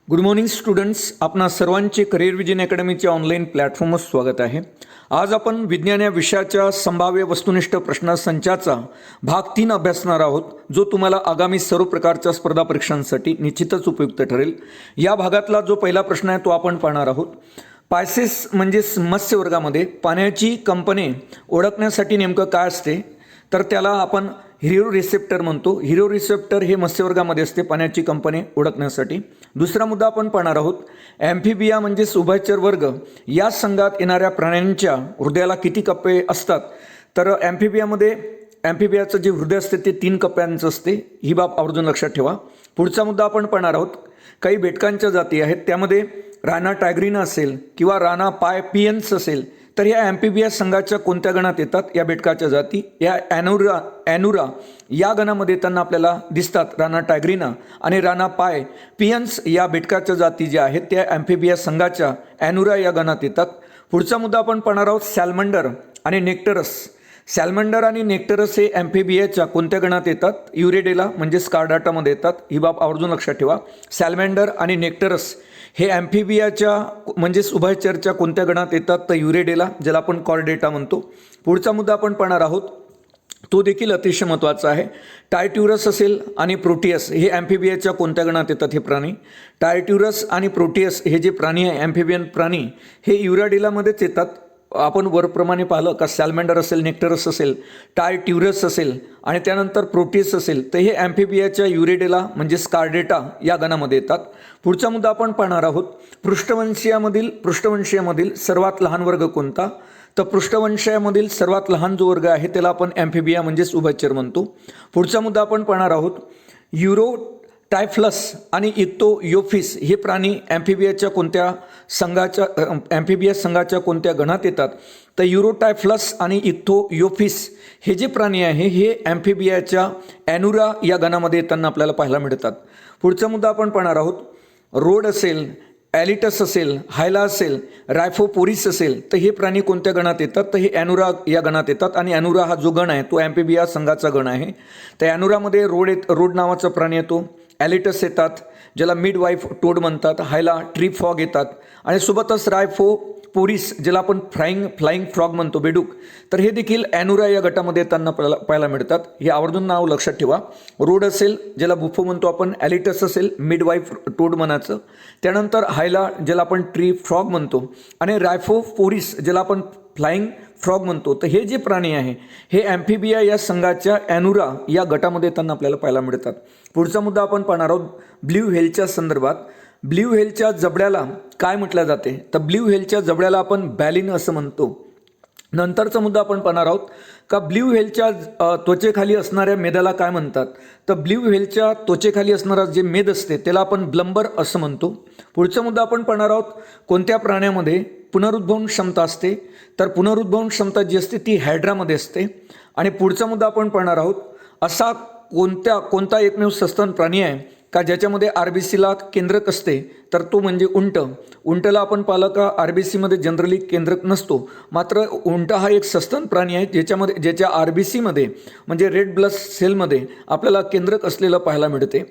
Good morning students, आपणा सर्वांचे career vision अकॅडमीच्या online प्लॅटफॉर्मवर स्वागत आहे. आज आपण विज्ञान या विषयाच्या संभाव्य वस्तुनिष्ठ प्रश्नसंचाचा भाग 3 अभ्यासणार आहोत, जो तुम्हाला आगामी सर्व प्रकारच्या स्पर्धा परीक्षांसाठी निश्चितच उपयुक्त ठरेल. या भागातला जो पहिला प्रश्न आहे तो आपण पाहणार आहोत. पायसेस म्हणजे मत्स्य वर्गामध्ये पाण्याची कंपने ओळखण्यासाठी नेमकं काय असते, तर त्याला आपण हिरो रिसेप्टर म्हणतो. हिरो रिसेप्टर हे मत्स्यवर्गामध्ये असते पाण्याची कंपने ओळखण्यासाठी. दुसरा मुद्दा आपण पाहणार आहोत, ॲम्फिबिया म्हणजे उभयचर वर्ग या संघात येणाऱ्या प्राण्यांच्या हृदयाला किती कप्पे असतात, तर ॲम्फिबियाचं जे हृदय असते ते 3 कप्प्यांचं असते. ही बाब आवर्जून लक्षात ठेवा. पुढचा मुद्दा आपण पाहणार आहोत, काही बेटकांच्या जाती आहेत, त्यामध्ये राना टायग्रीना असेल किंवा राना पियन्स असेल, तर या ॲम्फिबिया संघाच्या कोणत्या गणात येतात या बेटकाच्या जाती. या ॲनुरा या गणामध्ये येताना आपल्याला दिसतात. राना टायग्रीना आणि राना पियन्स या बेटकाच्या जाती ज्या आहेत त्या ॲम्फिबिया संघाच्या ॲनुरा या गणात येतात. पुढचा मुद्दा आपण पाहणार आहोत, सॅल्मंडर आणि नेक्टरस. सॅल्मंडर आणि नेक्टरस हे ॲम्फिबियाच्या कोणत्या गणात येतात, युरेडेला म्हणजे स्कारडाटामध्ये येतात. ही बाब आवर्जून लक्षात ठेवा. सॅल्मंडर आणि नेक्टरस हे ॲम्फिबियाच्या म्हणजेच उभयचरच्या कोणत्या गणात येतात, तर युरेडेला, ज्याला आपण कॉर्डेटा म्हणतो. पुढचा मुद्दा आपण पाहणार आहोत, तो देखील अतिशय महत्त्वाचा आहे. टायट्युरस असेल आणि प्रोटियस हे ॲम्फिबियाच्या कोणत्या गणात येतात हे प्राणी. टायट्युरस आणि प्रोटियस हे जे प्राणी आहे ॲम्फिबियन प्राणी हे युराडेलामध्येच येतात. आपण वरप्रमाणे पाहिलं का सॅल्मंडर असेल, नेक्टरस असेल, टायट्युरस असेल आणि त्यानंतर प्रोटियस असेल, तर हे ॲम्फिबियाच्या युरेडेला म्हणजे स्कारडेटा या गणामध्ये येतात. पुढचा मुद्दा आपण पाहणार आहोत, पृष्ठवंशीयामधील सर्वात लहान वर्ग कोणता, तर पृष्ठवंशीयामधील सर्वात लहान जो वर्ग आहे त्याला आपण ॲम्फिबिया म्हणजेच उभयचर म्हणतो. पुढचा मुद्दा आपण पाहणार आहोत, टायफ्लस आणि इक्थोयोफिस हे प्राणी ॲम्फिबिया संघाच्या कोणत्या गणात येतात, तर युरोटायफ्लस आणि इक्थोयोफिस हे जे प्राणी आहे हे ॲम्फिबियाच्या ॲनुरा या गणामध्ये येताना आपल्याला पाहायला मिळतात. पुढचा मुद्दा आपण पाहणार आहोत, रोड असेल, ॲलिटस असेल, हायला असेल, रायफोपोरिस असेल, तर हे प्राणी कोणत्या गणात येतात, तर हे ॲनुरा या गणात येतात. आणि ॲनुरा हा जो गण आहे तो ॲम्फिबिया संघाचा गण आहे. तर ॲनुरामध्ये रोड नावाचा प्राणी येतो, ॲलिटस येतात ज्याला मिडवाईफ टोड म्हणतात, हायला ट्री फ्रॉग येतात आणि सोबतच रायफोपोरिस ज्याला आपण फ्लाइंग फ्रॉग म्हणतो, बेडूक, तर हे देखील ॲनुरा या गटामध्ये येताना पाहायला मिळतात. हे आवर्जून नाव लक्षात ठेवा. रोड असेल ज्याला बुफो म्हणतो आपण, ॲलिटस असेल मिडवाईफ टोड म्हणायचं, त्यानंतर हायला ज्याला आपण ट्री फ्रॉग म्हणतो आणि रायफोपोरिस ज्याला आपण फ्लाइंग फ्रॉग म्हणतो. तर हे जे प्राणी आहे हे ॲम्फिबिया या संघाच्या ॲनुरा या गटामध्ये येताना आपल्याला पाहायला मिळतात. पुढचा मुद्दा आपण पाहणार आहोत, ब्ल्यू व्हेलच्या संदर्भात. ब्ल्यू व्हेलच्या जबड्याला काय म्हटलं जाते, तर ब्ल्यू व्हेलच्या जबड्याला आपण बॅलिन असं म्हणतो. नंतरचा मुद्दा आपण पाहणार आहोत का ब्ल्यू व्हेलच्या त्वचेखाली असणाऱ्या मेदाला काय म्हणतात, तर ब्ल्यू व्हेलच्या त्वचेखाली असणारा जे मेद असते त्याला आपण ब्लंबर असं म्हणतो. पुढचा मुद्दा आपण पाहणार आहोत, कोणत्या प्राण्यामध्ये पुनरुद्भवन क्षमता असते, तर पुनरुद्भवन क्षमता जी असते ती हायड्रामध्ये असते. आणि पुढचा मुद्दा आपण पाहणार आहोत, असा कोणता एकमेव सस्तन प्राणी आहे का ज्याच्यामध्ये RBCला केंद्रक असते, तर तो म्हणजे उंटला आपण पाहिलं का RBCमध्ये जनरली केंद्रक नसतो, मात्र उंट हा एक सस्तन प्राणी आहे ज्याच्या RBCमध्ये म्हणजे रेड ब्लड सेलमध्ये आपल्याला केंद्रक असलेलं पाहायला मिळते.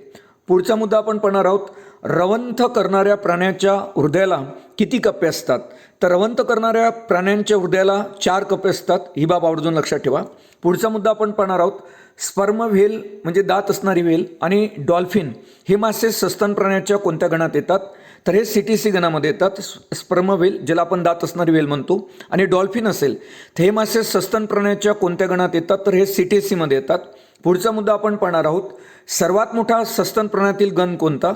पुढचा मुद्दा आपण पाहणार आहोत, रवंथ करणाऱ्या प्राण्याच्या हृदयाला किती कप्पे असतात, तर रवंथ करणाऱ्या प्राण्यांच्या हृदयाला 4 कप्पे असतात. ही बाब आवर्जून लक्षात ठेवा. पुढचा मुद्दा आपण पाहणार आहोत, स्पर्म व्हेल म्हणजे दात असणारी व्हेल आणि डॉल्फिन हे मासे सस्तन प्राण्याच्या कोणत्या गणात येतात, तर हे CTC गणामध्ये येतात. स्पर्म व्हेल ज्याला आपण दात असणारी व्हेल म्हणतो आणि डॉल्फिन असेल तर हे मासे सस्तन प्राण्याच्या कोणत्या गणात येतात, तर हे CTC मध्ये येतात. पुढचा मुद्दा आपण पाहणार आहोत, सर्वात मोठा सस्तन प्राण्यातील गण कोणता,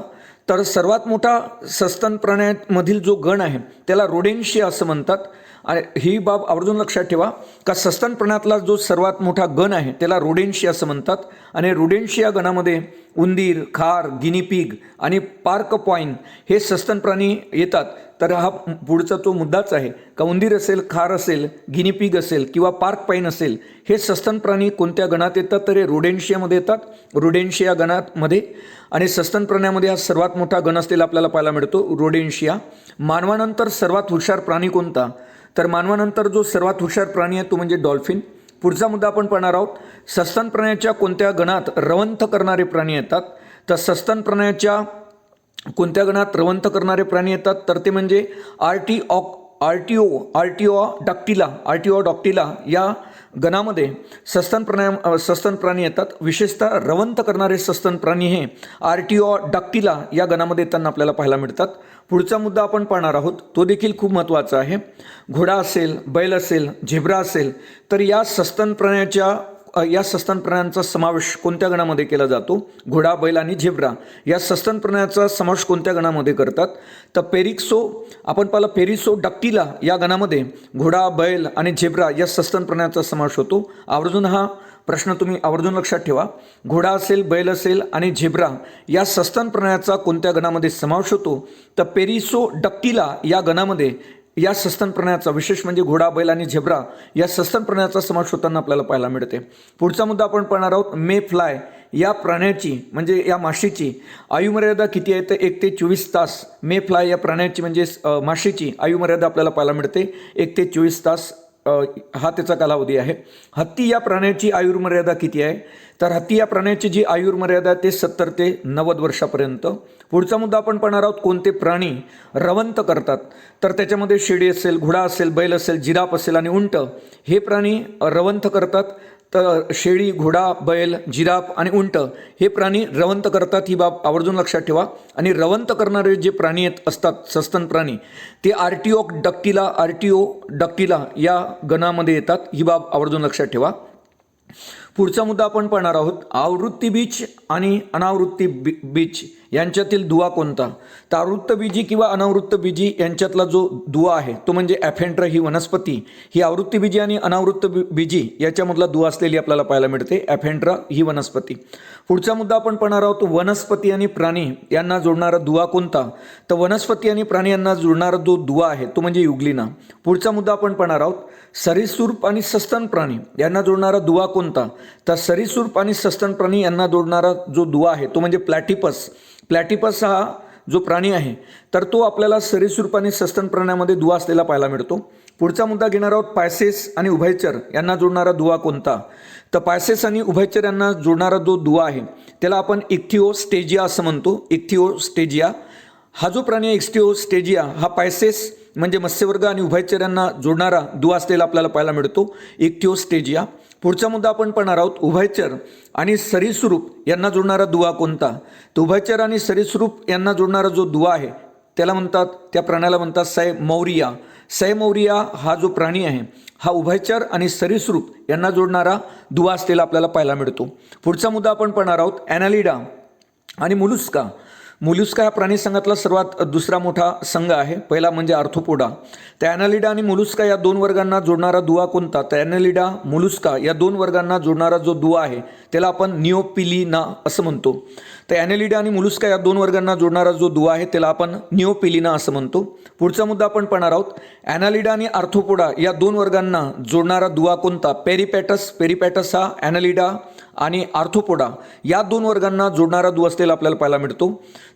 तर सर्वात मोठा सस्तन प्राण्यामधील जो गण आहे त्याला रोडेन्शिया असं म्हणतात. आणि ही बाब आवर्जून लक्षात ठेवा का सस्तन प्राण्यातला जो सर्वात मोठा गण आहे त्याला रोडेन्शिया असं म्हणतात. आणि रोडेन्शिया गणामध्ये उंदीर, खार, गिनीपिग आणि पार्कपॉईन हे सस्तन प्राणी येतात. तर हा पुढचा तो मुद्दाच आहे का उंदीर असेल, खार असेल, गिनीपिग असेल किंवा पार्कपाईन असेल हे सस्तन प्राणी कोणत्या गणात येतात, तर हे रोडेन्शियामध्ये येतात, रोडेन्शिया गणामध्ये. आणि सस्तन प्राण्यामध्ये हा सर्वात मोठा गण असलेला आपल्याला पाहायला मिळतो, रोडेन्शिया. मानवानंतर सर्वात हुशार प्राणी कोणता, तर मानवानंतर जो सर्वात हुशार प्राणी आहे तो म्हणजे डॉल्फिन. पुढचा मुद्दा आपण पाहणार आहोत, सस्तन प्राण्याच्या कोणत्या गणात रवंथ करणारे प्राणी येतात, तर सस्तन प्राण्याच्या कोणत्या गणात रवंथ करणारे प्राणी येतात, तर ते म्हणजे आर्टिओ डॉक्टिला या गणामध्ये सस्तन प्राणी येतात. विशेषतः रवंथ करणारे सस्तन प्राणी हे आर्टिओ डॉक्टिला या गणामध्ये येताना आपल्याला पाहायला मिळतात. पुढचा मुद्दा आपण पाहणार आहोत, तो देखील खूप महत्त्वाचा आहे. घोडा असेल, बैल असेल, झेब्रा असेल, तर या सस्तन प्राण्यांचा समावेश कोणत्या गणामध्ये केला जातो? घोडा, बैल आणि झेब्रा या सस्तन प्राण्याचा समावेश कोणत्या गणामध्ये करतात? तर आपण पाहिलं पेरिसो डक्टिला या गणामध्ये घोडा, बैल आणि झेब्रा या सस्तन प्राण्याचा समावेश होतो. आवर्जून हा प्रश्न तुम्ही आवर्जून लक्षात ठेवा. घोडा असेल, बैल असेल आणि झेब्रा या सस्तन प्राण्याचा कोणत्या गणामध्ये समावेश होतो? तर पेरिसो डक्टिला या गणामध्ये या सस्तन प्राण्याचा, विशेष म्हणजे घोडा, बैल आणि झेब्रा या सस्तन प्राण्याचा समावेश होताना आपल्याला पाहायला मिळते. पुढचा मुद्दा आपण पाहणार आहोत, मे फ्लाय या प्राण्याची म्हणजे या माशीची आयुमर्यादा किती आहे? तर 1 ते 24 तास. मे फ्लाय या प्राण्याची म्हणजे माशीची आयुमर्यादा आपल्याला पाहायला मिळते 1 ते 24 तास हा त्याचा कालावधी आहे. हत्ती या प्राण्याची आयुर्मर्यादा किती आहे? तर हत्ती या प्राण्याची जी आयुर्मर्यादा ते 70 ते 90 वर्षापर्यंत. पुढचा मुद्दा आपण पाहणार आहोत, कोणते प्राणी रवंथ करतात? तर त्याच्यामध्ये शेळी असेल, घोडा असेल, बैल असेल, जिराफ असेल आणि उंट हे प्राणी रवंथ करतात. तर शेळी, घोडा, बैल, जिराफ आणि उंट हे प्राणी रवंथ करतात, ही बाब आवर्जून लक्षात ठेवा. आणि रवंथ करणारे जे प्राणी असतात सस्तन प्राणी ते आर्टिओ डक्टिला या गणामध्ये येतात, ही बाब आवर्जून लक्षात ठेवा. पुढचा मुद्दा आपण पाहणार आहोत, आवृत्ती बीज आणि अनावृत्ती बीज यांच्यातील दुवा कोणता? तर आवृत्तबीजी किंवा अनावृत्तबीजी यांच्यातला जो दुवा आहे तो म्हणजे ॲफेंड्रा ही वनस्पती ही आवृत्तीबीजी आणि अनावृत्तबीजी याच्यामधला दुवा असलेली आपल्याला पाहायला मिळते, ॲफेंड्रा ही वनस्पती. पुढचा मुद्दा आपण पाहणार आहोत, वनस्पती आणि प्राणी यांना जोडणारा दुवा कोणता? तर वनस्पती आणि प्राणी यांना जोडणारा जो दुवा आहे तो म्हणजे युग्लिना. पुढचा मुद्दा आपण पाहणार आहोत, सरीसृप आणि सस्तन प्राणी यांना जोडणारा दुवा कोणता? तर सरीसृप आणि सस्तन प्राणी यांना जोडणारा जो दुवा आहे तो म्हणजे प्लॅटिपस हा जो प्राणी आहे तर तो आपल्याला सरीसृप आणि सस्तन प्राण्यामध्ये दुवा असलेला पाहायला मिळतो. पुढचा मुद्दा घेणार आहोत, पायसेस आणि उभयचर यांना जोडणारा दुवा कोणता? तर पायसेस आणि उभयचर यांना जोडणारा जो दुवा आहे त्याला आपण इक्थिओस्टेजिया असं म्हणतो. इक्थिओस्टेजिया हा जो प्राणी आहे इक्थिओस्टेजिया हा पायसेस म्हणजे मत्स्यवर्ग आणि उभयचर यांना जोडणारा दुवा असलेला आपल्याला पाहायला मिळतो, इक्थिओस्टेजिया. पुढचा मुद्दा आपण पाहणार आहोत, उभयचर आणि सरीसृप यांना जोडणारा दुवा कोणता? तर उभयचर आणि सरीसृप यांना जोडणारा जो दुवा आहे त्याला म्हणतात, त्या प्राण्याला म्हणतात सैमौरिया हा जो प्राणी आहे हा उभयचर आणि सरीसृप यांना जोडणारा दुवा असलेला आपल्याला पाहायला मिळतो. पुढचा मुद्दा आपण पाहणार आहोत, ॲनालिडा आणि मुलुस्का हा प्राणी संघातला सर्वात दुसरा मोठा संघ आहे. पहिला म्हणजे आर्थ्रोपोडा. तर ॲनालिडा आणि मुलुस्का या दोन वर्गांना जोडणारा दुवा कोणता? तर ॲनालिडा, मुलुस्का या दोन वर्गांना जोडणारा जो दुवा आहे त्याला आपण निओपिलिना असं म्हणतो. तर ॲनालिडा आणि मुलुस्का या दोन वर्गांना जोडणारा जो दुवा आहे त्याला आपण निओपिलिना असं म्हणतो. पुढचा मुद्दा आपण पाहणार आहोत, ॲनालिडा आणि आर्थ्रोपोडा या दोन वर्गांना जोडणारा दुवा कोणता? पेरिपॅटस हा ॲनालिडा आणि आर्थ्रोपोडा या दोन वर्गांना जोडणारा दुवा असलेला आपल्याला पाहायला मिळतो.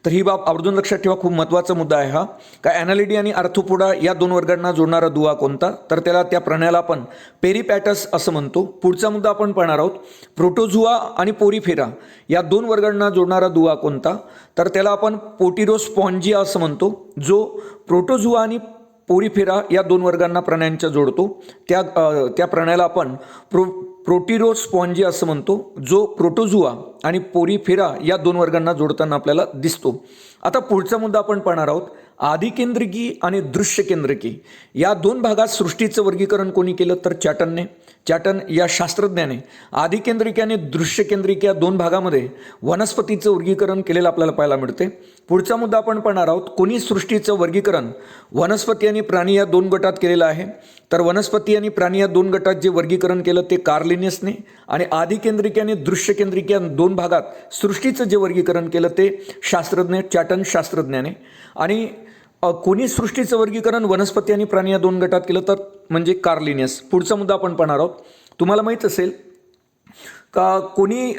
तर ही बाब आवर्जून लक्षात ठेवा, खूप महत्त्वाचा मुद्दा आहे हा. का ॲनालिडी आणि आर्थ्रोपोडा या दोन वर्गांना जोडणारा दुवा कोणता? तर त्या प्राण्याला आपण पेरिपॅटस असं म्हणतो. पुढचा मुद्दा आपण पाहणार आहोत, प्रोटोझुआ आणि पोरिफेरा या दोन वर्गांना जोडणारा दुवा कोणता? तर त्याला आपण पोटिरोस्पॉन्जिया असं म्हणतो. जो प्रोटोझुआ आणि पोरिफेरा या दोन वर्गांना प्राण्यांच्या जोडतो त्या प्राण्याला आपण प्रोटिरोस्पॉन्जिया असं म्हणतो, जो प्रोटोझुआ आणि पोरिफेरा या दोन वर्गांना जोडताना आपल्याला दिसतो. आता पुढचा मुद्दा आपण पाहणार आहोत, आदिकेंद्रिकी आणि दृश्य केंद्रिकी या दोन भागात सृष्टीचं वर्गीकरण कोणी केलं? तर चॅटन या शास्त्रज्ञाने आदिकेंद्रिकी आणि दृश्य केंद्रिकी या दोन भागामध्ये वनस्पतीचं वर्गीकरण केलेलं आपल्याला पाहायला मिळते. पुढचा मुद्दा आपण पाहणार आहोत, कोणी सृष्टीचं वर्गीकरण वनस्पती आणि प्राणी या दोन गटात केलेलं आहे? तर वनस्पती आणि प्राणी या दोन गटात जे वर्गीकरण केलं ते कार्ल लिन्नेसने, आणि आदिकेंद्रिकी आणि दृश्य केंद्रिकी या दोन भागात सृष्टीचं जे वर्गीकरण केलं ते चॅटन शास्त्रज्ञाने. आणि कोणी सृष्टीचं वर्गीकरण वनस्पती आणि प्राणी या दोन गटात केलं तर म्हणजे कार्ल लिन्नेस. पुढचा मुद्दा आपण पाहणार आहोत, तुम्हाला माहीत असेल का कोणी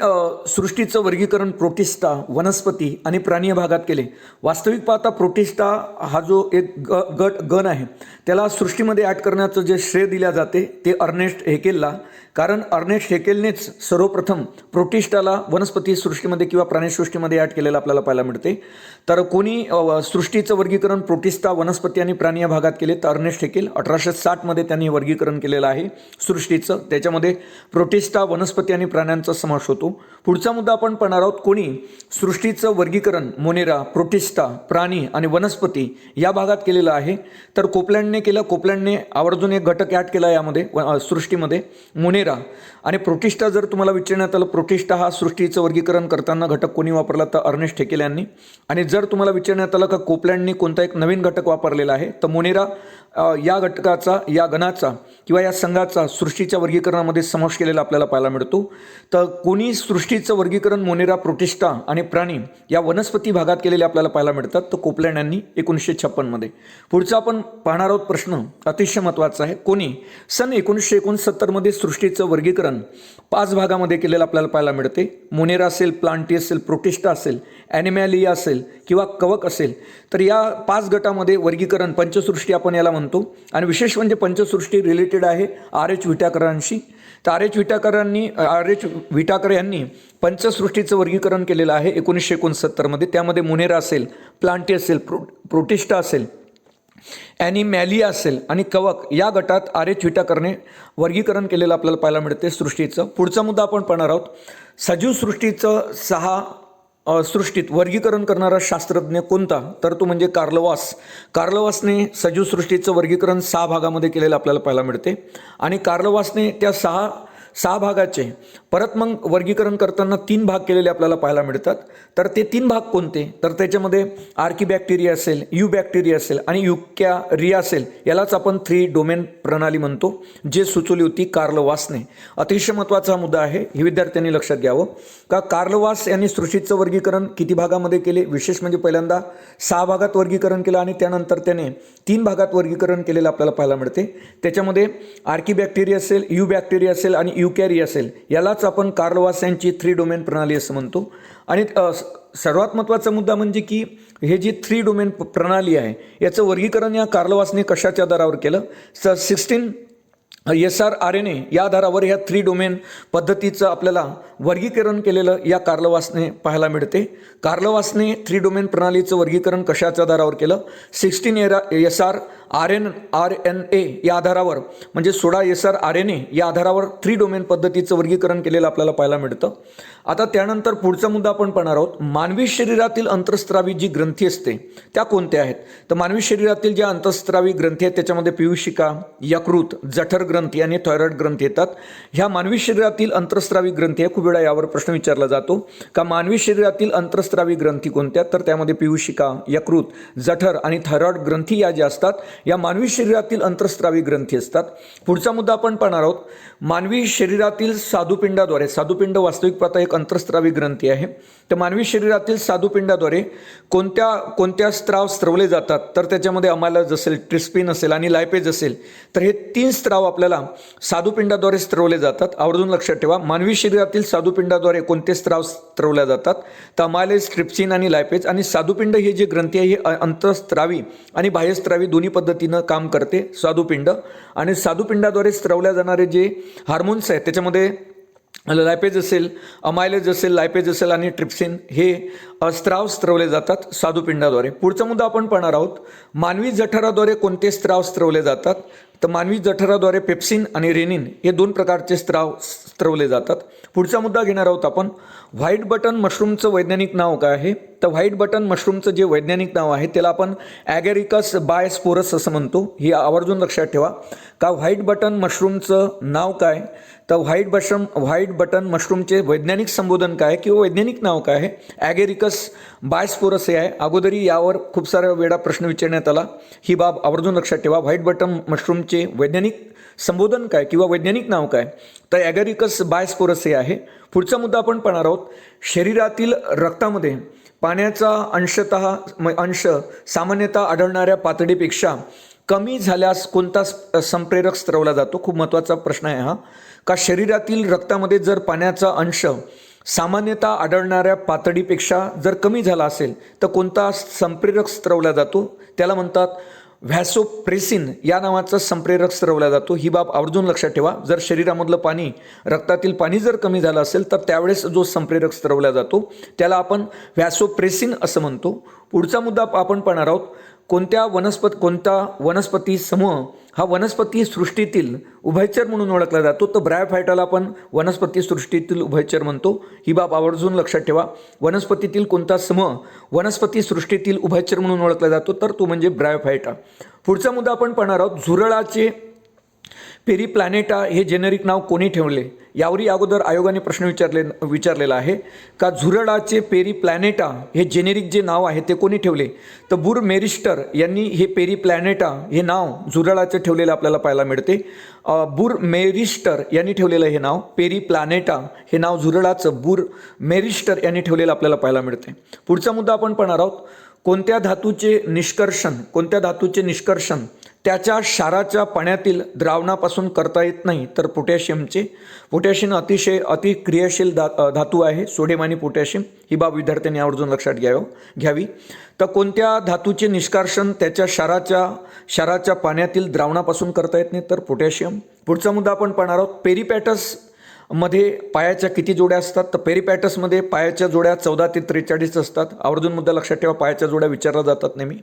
सृष्टीचं वर्गीकरण प्रोटिस्टा, वनस्पती आणि प्राणीय भागात केले? वास्तविक पाहता प्रोटिस्टा हा जो एक गण आहे त्याला सृष्टीमध्ये ॲड करण्याचं जे श्रेय दिल्या जाते ते अर्नेस्ट हेकेलला, कारण अर्नेस्ट हेकेलनेच सर्वप्रथम प्रोटिस्टाला वनस्पती सृष्टीमध्ये किंवा प्राणीसृष्टीमध्ये ॲड केलेलं आपल्याला पाहायला मिळते. तर कोणी सृष्टीचं वर्गीकरण प्रोटिस्टा, वनस्पती आणि प्राणी या भागात केले तर अर्नेस्ट हेकेल 1860 त्यांनी हे वर्गीकरण केलेलं आहे सृष्टीचं. त्याच्यामध्ये प्रोटिस्टा, वनस्पती आणि प्राण्यांचा समावेश होतो. पुढचा मुद्दा आपण पाहणार आहोत, कोणी सृष्टीचं वर्गीकरण मोनेरा, प्रोटिस्टा, प्राणी आणि वनस्पती या भागात केलेलं आहे? तर कोपलँडने केलं. कोपलँडने आवर्जून एक घटक ॲड केला यामध्ये सृष्टीमध्ये, मोनेरा आणि प्रोटिस्टा. जर तुम्हाला विचारण्यात आलं प्रोटिस्टा हा सृष्टीचं वर्गीकरण करताना घटक कोणी वापरला तर अर्नेस्ट हेकेल यांनी. आणि जर तुम्हाला विचारण्यात आलं का कोपलँडने कोणता एक नवीन घटक वापरलेला आहे तर मोनेरा या घटकाचा, या गणाचा किंवा या संघाचा सृष्टीच्या वर्गीकरणामध्ये समावेश केलेला आपल्याला पाहायला मिळतो. तर कोणी सृष्टीचं वर्गीकरण मोनेरा, प्रोटिस्टा आणि प्राणी या वनस्पती भागात केलेले आपल्याला पाहायला मिळतात तर कोपलँड यांनी 1956. पुढचा आपण पाहणार आहोत प्रश्न अतिशय महत्त्वाचा आहे. कोणी सन 1969 सृष्टीचं वर्गीकरण 5 भागामध्ये केलेलं आपल्याला पाहायला मिळते? मोनेरा असेल, प्लांटी असेल, प्रोटिस्टा असेल, ॲनिमॅलिया असेल किंवा कवक असेल. तर या 5 गटामध्ये वर्गीकरण पंचसृष्टी आपण याला म्हणतो. आणि विशेष म्हणजे पंचसृष्टी रिलेटेड आहे R.H. व्हिटाकरांशी. तर R.H. व्हिटाकर यांनी पंचसृष्टीचं वर्गीकरण केलेलं आहे 1969. त्यामध्ये मोनेरा असेल, प्लांटी असेल, प्रोटिस्टा असेल, ॲनिमॅलिया असेल आणि कवक या गटात R.H. व्हिटाकरने वर्गीकरण केलेलं आपल्याला पाहायला मिळते सृष्टीचं. पुढचा मुद्दा आपण पाहणार आहोत, सजीव सृष्टीचं 6 सृष्टीत वर्गीकरण करणारा शास्त्रज्ञ कोणता? तर तो म्हणजे कार्लवासने सजीव सृष्टीचं वर्गीकरण 6 भागामध्ये केलेलं आपल्याला पाहायला मिळते. आणि कार्लवासने त्या 6 भागाचे परत मग वर्गीकरण करताना 3 भाग केलेले आपल्याला पाहायला मिळतात. तर ते 3 भाग कोणते? तर त्याच्यामध्ये आर्किबॅक्टेरिया असेल, युबॅक्टेरिया असेल आणि युकॅरिया असेल. यालाच आपण 3 डोमेन प्रणाली म्हणतो, जे सुचवली होती कार्लवासने. अतिशय महत्त्वाचा मुद्दा आहे, हे विद्यार्थ्यांनी लक्षात घ्यावं. का कार्लवास यांनी सृष्टीचं वर्गीकरण किती भागामध्ये केले? विशेष म्हणजे पहिल्यांदा 6 भागात वर्गीकरण केलं आणि त्यानंतर त्याने 3 भागात वर्गीकरण केलेलं आपल्याला पाहायला मिळते. त्याच्यामध्ये आर्किबॅक्टेरिया असेल, युबॅक्टेरिया असेल आणि युकॅरिया असेल. यालाच आपण कार्लवास यांची 3 डोमेन प्रणाली असं म्हणतो. आणि सर्वात महत्त्वाचा मुद्दा म्हणजे की हे जी 3 डोमेन प्रणाली आहे याचं वर्गीकरण या कार्लवासने कशाच्या आधारावर केलं? 16 SRRNA या आधारावर ह्या 3 डोमेन पद्धतीचं आपल्याला वर्गीकरण केलेलं या कार्लवासने पाहायला मिळते. कार्लवासने 3 डोमेन प्रणालीचं वर्गीकरण कशाच्या आधारावर केलं? 16 SRRNA या आधारावर, म्हणजे 16 SRRNA या आधारावर 3 डोमेन पद्धतीचं वर्गीकरण केलेलं आपल्याला पाहायला मिळतं. आता त्यानंतर पुढचा मुद्दा आपण पाहणार आहोत, मानवी शरीरातील अंतःस्रावी जी ग्रंथी असते त्या कोणत्या आहेत? तर मानवी शरीरातील ज्या अंतःस्रावी ग्रंथी आहेत त्याच्यामध्ये पियूषिका, यकृत, जठर ग्रंथी आणि थायरॉइड ग्रंथी येतात. ह्या मानवी शरीरातील अंतःस्रावी ग्रंथी आहे. खूप वेळा यावर प्रश्न विचारला जातो का मानवी शरीरातील अंतःस्रावी ग्रंथी कोणत्या? तर त्यामध्ये पियूषिका, यकृत, जठर आणि थायरॉइड ग्रंथी या ज्या असतात या मानवी शरीरातील अंतःस्रावी ग्रंथी असतात. पुढचा मुद्दा आपण पाहणार आहोत, मानवी शरीरातील स्वादुपिंडाद्वारे, स्वादुपिंड वास्तविक पाहता एक अंतःस्रावी ग्रंथी आहे. तर मानवी शरीरातील स्वादुपिंडाद्वारे कोणत्या स्त्राव स्त्रवले जातात? तर त्याच्यामध्ये अमायलेज असेल, ट्रिप्सिन असेल आणि लायपेज असेल. तर हे 3 स्त्राव आपल्याला स्वादुपिंडाद्वारे स्त्रवले जातात. आवर्जून लक्षात ठेवा, मानवी शरीरातील स्वादुपिंडाद्वारे कोणते स्त्राव स्त्रवल्या जातात? तर अमायलेज, ट्रिप्सिन आणि लायपेज. आणि स्वादुपिंड हे जे ग्रंथी आहे हे अंतःस्रावी आणि बाह्यस्रावी दोन्ही पद्धतीनं काम करते स्वादुपिंड. आणि स्वादुपिंडाद्वारे स्त्रवल्या जाणारे जे हार्मोन्स आहेत त्याच्यामध्ये लायपेज असेल, अमायलेज असेल, लायपेज असेल आणि ट्रिप्सिन हे स्त्राव स्त्रवले जातात स्वादुपिंडाद्वारे. पुढचा मुद्दा आपण पाहणार आहोत, मानवी जठराद्वारे कोणते स्त्राव स्त्रवले जातात? तर मानवी जठराद्वारे पेप्सिन आणि रेनिन हे 2 प्रकारचे स्त्राव स्त्रवले जातात. पुढचा मुद्दा घेणार आहोत आपण, व्हाईट बटन मशरूमचं वैज्ञानिक नाव काय आहे? तर व्हाईट बटन मशरूमचं जे वैज्ञानिक नाव आहे त्याला आपण ॲगॅरिकस बायस्पोरस असं म्हणतो. ही आवर्जून लक्षात ठेवा का व्हाईट बटन मशरूमचं नाव काय? तर व्हाईट बटन मशरूमचे वैज्ञानिक संबोधन काय किंवा वैज्ञानिक नाव काय आहे? ॲगॅरिकस बायस्पोरस हे आहे. अगोदरी यावर खूप साऱ्या वेळा प्रश्न विचारण्यात आला, ही बाब आवर्जून लक्षात ठेवा. व्हाईट बटन मशरूमचे वैज्ञानिक संबोधन काय किंवा वैज्ञानिक नाव काय? तर ॲगॅरिकस बायस्पोरस हे आहे. पुढचा मुद्दा आपण पाहणार आहोत, शरीरातील रक्तामध्ये पाण्याचा अंश सामान्यतः आढळणाऱ्या पातळीपेक्षा कमी झाल्यास कोणता संप्रेरक स्त्रवला जातो? खूप महत्त्वाचा प्रश्न आहे हा. का शरीरातील रक्तामध्ये जर पाण्याचा अंश सामान्यतः आढळणाऱ्या पातळीपेक्षा जर कमी झाला असेल तर कोणता संप्रेरक स्त्रवला जातो? त्याला म्हणतात व्हॅसोप्रेसिन या नावाचा संप्रेरक स्त्रवला जातो. ही बाब आवर्जून लक्षात ठेवा. जर शरीरामधलं पाणी, रक्तातील पाणी जर कमी झालं असेल तर त्यावेळेस जो संप्रेरक स्त्रवला जातो त्याला आपण व्हॅसोप्रेसिन असं म्हणतो. पुढचा मुद्दा आपण पाहणार आहोत. कोणता वनस्पती समूह हा वनस्पती सृष्टीतील उभयचर म्हणून ओळखला जातो? तर ब्रायोफायटाला आपण वनस्पती सृष्टीतील उभयचर म्हणतो. ही बाब आवर्जून लक्षात ठेवा. वनस्पतीतील कोणता समूह वनस्पती सृष्टीतील उभयचर म्हणून ओळखला जातो? तर तो म्हणजे ब्रायोफायटा. पुढचा मुद्दा आपण पाहणार आहोत. झुरळाचे पेरीप्लॅनेटा हे जेनेरिक नाव कोणी ठेवले? यावरी अगोदर आयोगाने प्रश्न विचारलेला आहे का झुरळाचे पेरीप्लॅनेटा हे जेनेरिक जे नाव आहे ते कोणी ठेवले? तर बुर मेरिस्टर यांनी हे पेरीप्लॅनेटा हे नाव झुरळाचे ठेवलेलं आपल्याला पाहायला मिळते. बुर मेरिस्टर यांनी ठेवलेलं हे नाव पेरीप्लॅनेटा हे नाव झुरळाचं बुर मेरिस्टर यांनी ठेवलेलं आपल्याला पाहायला मिळते. पुढचा मुद्दा आपण पाहणार आहोत. कोणत्या धातूचे निष्कर्षण त्याच्या क्षाराच्या पाण्यातील द्रावणापासून करता येत नाही? तर पोटॅशियम अतिशय अतिक्रियाशील धातू आहे. सोडियम आणि पोटॅशियम ही बाब विद्यार्थ्यांनी आवर्जून लक्षात घ्यावी. तर कोणत्या धातूचे निष्कर्षण त्याच्या क्षाराच्या पाण्यातील द्रावणापासून करता येत नाही? तर पोटॅशियम. पुढचा मुद्दा आपण पाहणार आहोत. पेरिपॅटस मध्ये पायाच्या किती जोड्या असतात? तर पेरिपॅटसमध्ये पायाच्या जोड्या 14 ते 43 असतात. आवर्जून मुद्दा लक्षात ठेवा. पायाच्या जोड्या विचारल्या जातात नेहमी.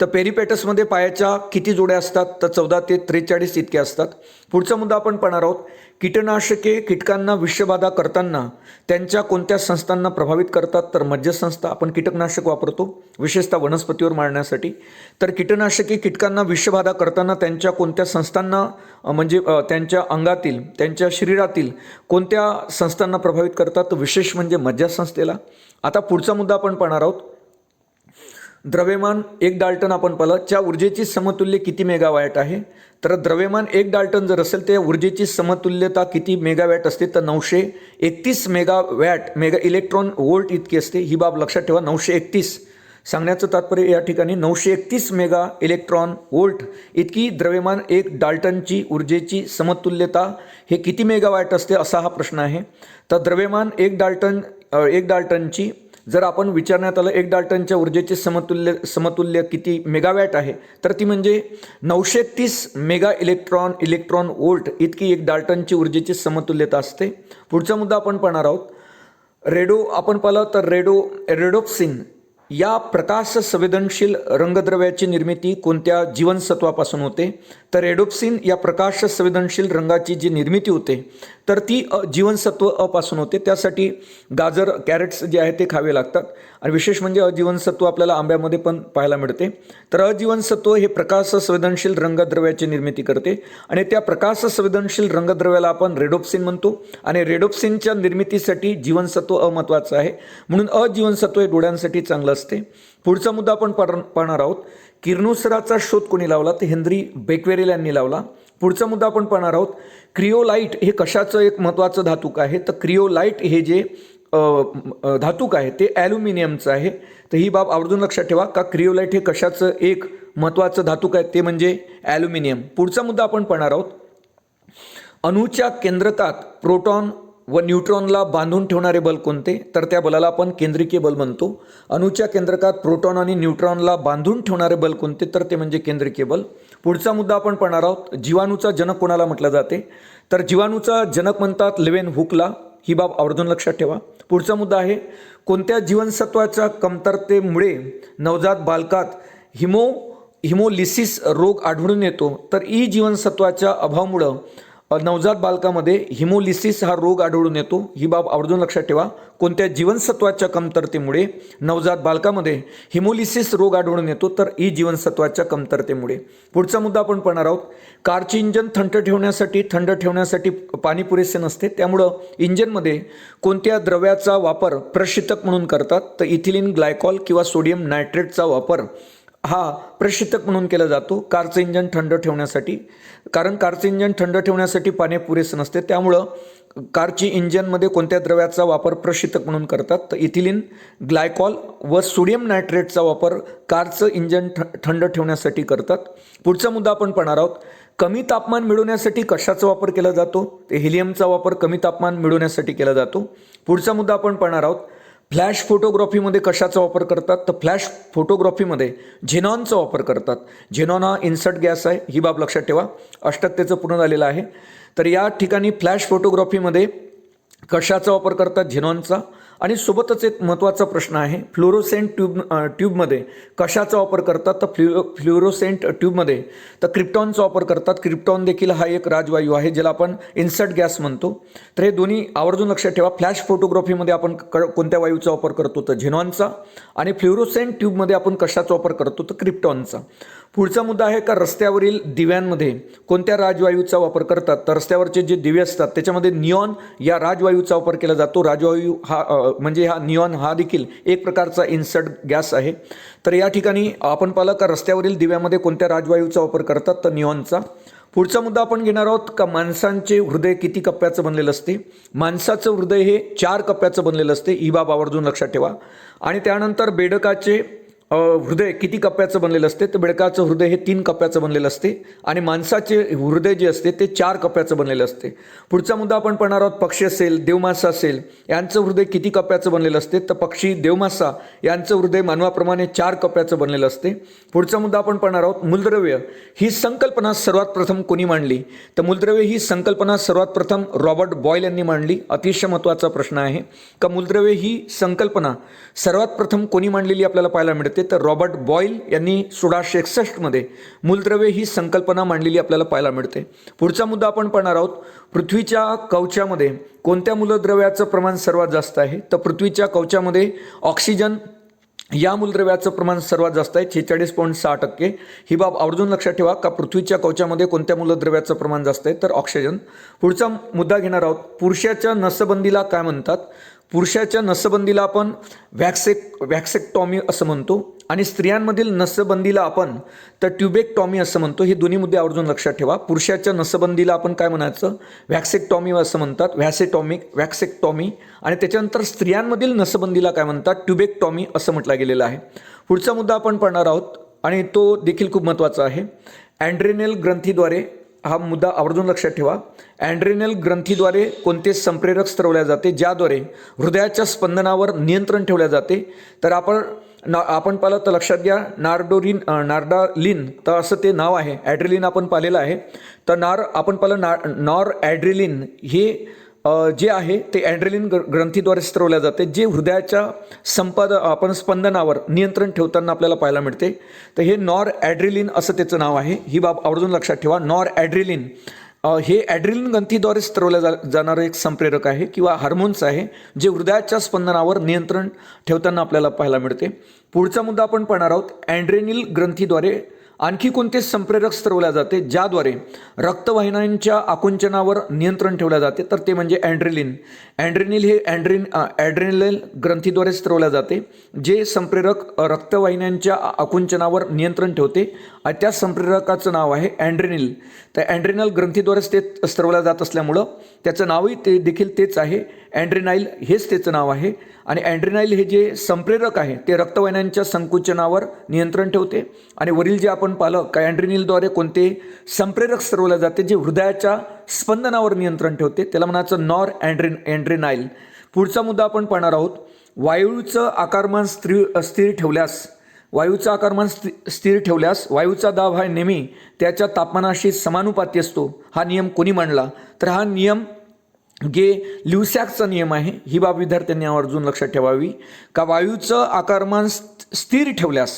तर पेरिपॅटसमध्ये पायाच्या किती जोड्या असतात? तर 14 ते 43 इतके असतात. पुढचा मुद्दा आपण पाहणार आहोत. कीटनाशके कीटकांना विषबाधा करताना त्यांच्या कोणत्या संस्थांना प्रभावित करतात? तर मज्जसंस्था. आपण कीटकनाशक वापरतो विशेषतः वनस्पतीवर मारण्यासाठी. तर कीटनाशके कीटकांना विषबाधा करताना त्यांच्या कोणत्या संस्थांना म्हणजे त्यांच्या अंगातील त्यांच्या शरीरातील कोणत्या संस्थांना प्रभावित करतात? तर विशेष म्हणजे मज्जासंस्थेला. आता पुढचा मुद्दा आपण पाहणार आहोत. द्रव्यमान 1 डाल्टन आपण पाहिलं. च्या ऊर्जेची समतुल्य किती मेगावॅट आहे? तर द्रव्यमान 1 डाल्टन जर असेल तर ऊर्जेची समतुल्यता किती मेगावॅट असते? तर 931 मेगा इलेक्ट्रॉन व्होल्ट इतकी असते. ही बाब लक्षात ठेवा. 931 सांगण्याचं तात्पर्य या ठिकाणी 931 मेगा इलेक्ट्रॉन व्होल्ट इतकी द्रव्यमान 1 डाल्टनची ऊर्जेची समतुल्यता हे किती मेगावॅट असते असा हा प्रश्न आहे. तर द्रव्यमान 1 डाल्टनची जर आपण विचारण्यात आलं 1 डाल्टनच्या ऊर्जेचे समतुल्य किती मेगावॅट आहे तर ती म्हणजे 930 मेगा इलेक्ट्रॉन व्होल्ट इतकी 1 डाल्टनची ऊर्जेची समतुल्यता असते. पुढचा मुद्दा आपण पाहणार आहोत. आपण पाहिलं तर रेडोप्सिन या प्रकाश संवेदनशील रंगद्रव्याची निर्मिती कोणत्या जीवनसत्वापासून होते? तर रेडोप्सिन या प्रकाश संवेदनशील रंगाची जी निर्मिती होते तर ती जीवनसत्व अ पासून होते. त्यासाठी गाजर कॅरेट्स जे आहे ते खावे लागतात. आणि विशेष म्हणजे अजीवनसत्व आपल्याला आंब्यामध्ये पण पाहायला मिळते. तर अजीवनसत्व हे प्रकाश संवेदनशील रंगद्रव्याची निर्मिती करते आणि त्या प्रकाश संवेदनशील रंगद्रव्याला आपण रेडोप्सिन म्हणतो. आणि रेडोप्सिनच्या निर्मितीसाठी जीवनसत्व अ महत्त्वाचं आहे. म्हणून अजीवनसत्व हे डोळ्यांसाठी चांगलं असते. पुढचा मुद्दा आपण पाहणार आहोत. किरणोत्सर्गाचा शोध कोणी लावला? तर हेनरी बेक्वेरेल यांनी लावला. पुढचा मुद्दा आपण पाहणार आहोत. क्रिओलाइट हे कशाचं एक महत्त्वाचं धातूक आहे? तर क्रिओलाइट हे जे धातूक आहे ते ॲल्युमिनियमचं आहे. तर ही बाब आवर्जून लक्षात ठेवा का क्रिओलाइट हे कशाचं एक महत्त्वाचं धातूक आहे ते म्हणजे ॲल्युमिनियम. पुढचा मुद्दा आपण पाहणार आहोत. अणूच्या केंद्रकात प्रोटॉन व न्यूट्रॉनला बांधून ठेवणारे बल कोणते? तर त्या बलाला आपण केंद्रिकीय बल म्हणतो. अणूच्या केंद्रकात प्रोटॉन आणि न्यूट्रॉनला बांधून ठेवणारे बल कोणते? तर ते म्हणजे केंद्रिकीय बल. पुढचा मुद्दा आपण पाहणार आहोत. जीवाणूचा जनक कोणाला म्हटलं जाते? तर जीवाणूचा जनक म्हणतात लेवेनहुकला. ही बाब आवर्जून लक्षात ठेवा. पुढचा मुद्दा आहे. कोणत्या जीवनसत्वाच्या कमतरतेमुळे नवजात बालकात हिमोलिसिस रोग आढळून येतो? तर ई जीवनसत्वाच्या अभावामुळं नवजात बालकामध्ये हिमोलिसिस हा रोग आढळून येतो. ही बाब आवर्जून लक्षात ठेवा. कोणत्या जीवनसत्वाच्या कमतरतेमुळे नवजात बालकामध्ये हिमोलिसिस रोग आढळून येतो? तर ई जीवनसत्वाच्या कमतरतेमुळे. पुढचा मुद्दा आपण पाहणार आहोत. कारचे इंजन थंड ठेवण्यासाठी पाणी पुरेसे नसते. त्यामुळं इंजनमध्ये कोणत्या द्रव्याचा वापर प्रशीतक म्हणून करतात? तर इथिलीन ग्लायकॉल किंवा सोडियम नायट्रेटचा वापर हा प्रशीतक म्हणून केला जातो कारचं इंजन थंड ठेवण्यासाठी. कारण कारचं इंजन थंड ठेवण्यासाठी पाणी पुरेसं नसते. त्यामुळं कारची इंजनमध्ये कोणत्या द्रव्याचा वापर प्रशीतक म्हणून करतात? तर इथिलीन ग्लायकॉल व सोडियम नायट्रेटचा वापर कारचं इंजन थंड ठेवण्यासाठी करतात. पुढचा मुद्दा आपण पाहणार आहोत. कमी तापमान मिळवण्यासाठी कशाचा वापर केला जातो? ते हेलियमचा वापर कमी तापमान मिळवण्यासाठी केला जातो. पुढचा मुद्दा आपण पाहणार आहोत. फ्लॅश फोटोग्राफीमध्ये कशाचा वापर करतात? तर फ्लॅश फोटोग्राफीमध्ये झेनॉनचा वापर करतात. झेनॉन हा इन्सर्ट गॅस आहे, ही बाब लक्षात ठेवा. अष्टक त्याचं पूर्ण झालेलं आहे. तर या ठिकाणी फ्लॅश फोटोग्राफीमध्ये कशाचा वापर करतात? झेनॉनचा. आणि सोबतच एक महत्त्वाचा प्रश्न आहे, फ्लोरोसेंट ट्यूबमध्ये कशाचा वापर करतात? तर फ्लोरोसेंट ट्यूबमध्ये तर क्रिप्टॉनचा वापर करतात. क्रिप्टॉन देखील हा एक राजवायू आहे, ज्याला आपण इन्सर्ट गॅस म्हणतो. तर हे दोन्ही आवर्जून लक्षात ठेवा. फ्लॅश फोटोग्राफीमध्ये आपण कोणत्या वायूचा वापर करतो? तर झेनॉनचा. आणि फ्लोरोसेंट ट्यूबमध्ये आपण कशाचा वापर करतो? तर क्रिप्टॉनचा. पुढचा मुद्दा आहे का रस्त्यावरील दिव्यांमध्ये कोणत्या राजवायूचा वापर करतात? तर रस्त्यावरचे जे दिवे असतात त्याच्यामध्ये निऑन या राजवायूचा वापर केला जातो. राजवायू हा म्हणजे हा निऑन हा देखील एक प्रकारचा इन्सर्ट गॅस आहे. तर या ठिकाणी आपण पाहिलं का रस्त्यावरील दिव्यामध्ये कोणत्या राजवायूचा वापर करतात? तर निऑनचा. पुढचा मुद्दा आपण घेणार आहोत का माणसांचे हृदय किती कप्प्याचं बनलेलं असते? माणसाचं हृदय हे 4 कप्प्याचं बनलेलं असते, ही बाब आवर्जून लक्षात ठेवा. आणि त्यानंतर बेडकाचे हृदय किती कप्प्याचं बनलेलं असते? तर बेडकाचं हृदय हे 3 कप्प्याचं बनलेलं असते. आणि माणसाचे हृदय जे असते ते 4 कप्प्याचं बनलेलं असते. पुढचा मुद्दा आपण पाहणार आहोत. पक्षी असेल, देवमासा असेल, यांचं हृदय किती कप्प्याचं बनलेलं असते? तर पक्षी, देवमासा यांचं हृदय मानवाप्रमाणे 4 कप्प्याचं बनलेलं असते. पुढचा मुद्दा आपण पाहणार आहोत. मूलद्रव्य ही संकल्पना सर्वात प्रथम कोणी मांडली? तर मूलद्रव्य ही संकल्पना सर्वात प्रथम रॉबर्ट बॉयल यांनी मांडली. अतिशय महत्त्वाचा प्रश्न आहे का मूलद्रव्य ही संकल्पना सर्वात प्रथम कोणी मांडलेली आपल्याला पाहायला मिळते? तर रॉबर्ट बॉयल यांनी 1661 मध्ये मूलद्रव्य ही संकल्पना मांडलेली आपल्याला पाहायला मिळते. पुढचा मुद्दा आपण पाहणार आहोत. पृथ्वीच्या कवचामध्ये कोणत्या मूलद्रव्याचं प्रमाण सर्वात जास्त आहे? तर पृथ्वीच्या कवचामध्ये ऑक्सिजन या मूलद्रव्याचं प्रमाण सर्वात जास्त आहे, 46.6%. ही बाब आवर्जून लक्षात ठेवा का पृथ्वीच्या कवचामध्ये कोणत्या मूलद्रव्याचं प्रमाण जास्त आहे? तर ऑक्सिजन. पुढचा मुद्दा घेणार आहोत. पुरुषाच्या नसबंदीला काय म्हणतात? पुरुषाच्या नसबंदीला आपण व्हॅक्सेक्टॉमी असं म्हणतो. आणि स्त्रियांमधील नसबंदीला आपण तर ट्युबेक्टॉमी असं म्हणतो. हे दोन्ही मुद्दे आवर्जून लक्षात ठेवा. पुरुषाच्या नसबंदीला आपण काय म्हणायचं? व्हॅक्सेक्टॉमी असं म्हणतात, व्हॅक्सेक्टॉमी. आणि त्याच्यानंतर स्त्रियांमधील नसबंदीला काय म्हणतात? ट्युबेक्टॉमी असं म्हटलं गेलेलं आहे. पुढचा मुद्दा आपण पाहणार आहोत आणि तो देखील खूप महत्त्वाचा आहे. अँड्रेनल ग्रंथीद्वारे, हा मुद्दा आवर्जून लक्षात ठेवा. अँड्रेनल ग्रंथीद्वारे कोणते संप्रेरक स्त्रवल्या जाते ज्याद्वारे हृदयाच्या स्पंदनावर नियंत्रण ठेवल्या जाते? तर आपण पाहिलं तर लक्षात घ्या, नार्डालिन तर असं ते नाव आहे. ॲड्रेलिन आपण पाहिलेलं आहे. तर आपण पाहिलं नॉर ॲड्रेलिन हे जे आहे ते ॲड्रेलिन ग्रंथीद्वारे स्त्रवल्या जाते, जे हृदयाच्या स्पंदनावर नियंत्रण ठेवताना आपल्याला पाहायला मिळते. तर हे नॉर ॲड्रेलिन असं त्याचं नाव आहे. ही बाब आवर्जून लक्षात ठेवा. नॉर ॲड्रेलिन हे ॲड्रेलिन ग्रंथीद्वारे स्त्रवल्या जाणारं एक संप्रेरक आहे किंवा हार्मोन्स आहे, जे हृदयाच्या स्पंदनावर नियंत्रण ठेवताना आपल्याला पाहायला मिळते. पुढचा मुद्दा आपण पाहणार आहोत. अँड्रेनिल ग्रंथीद्वारे आणखी कोणते संप्रेरक स्त्रवल्या जाते ज्याद्वारे रक्तवाहिन्यांच्या आकुंचनावर नियंत्रण ठेवल्या जाते? तर ते म्हणजे अँड्रेलिन. अँड्रेनिल हे ॲड्रेनल ग्रंथीद्वारे स्त्रवल्या जाते, जे संप्रेरक रक्तवाहिन्यांच्या आकुंचनावर नियंत्रण ठेवते. त्या संप्रेरकाचं नाव आहे अँड्रेनिल. तर अँड्रेनल ग्रंथीद्वारेच ते स्त्रवल्या जात असल्यामुळं त्याचं नावही ते देखील तेच आहे. अँड्रेनाईल हेच त्याचं नाव आहे. आणि अँड्रेनाईल हे जे संप्रेरक आहे ते रक्तवाहिन्यांच्या संकुचनावर नियंत्रण ठेवते. आणि वरील जे आपण पाहिलं का अँड्रेनिलद्वारे कोणते संप्रेरक स्त्रवल्या जाते जे हृदयाच्या स्पंदनावर नियंत्रण ठेवते, त्याला म्हणायचं नॉर अँड्रेनाईल. पुढचा मुद्दा आपण पाहणार आहोत. वायूचं आकारमान स्थिर ठेवल्यास वायूचा दाब हा नेहमी त्याच्या तापमानाशी समानुपाती असतो, हा नियम कोणी मांडला? तर हा नियम ल्युसॅकचा नियम आहे. ही बाब विद्यार्थ्यांनी आवर्जून लक्षात ठेवावी का वायूचं आकारमान स्थिर ठेवल्यास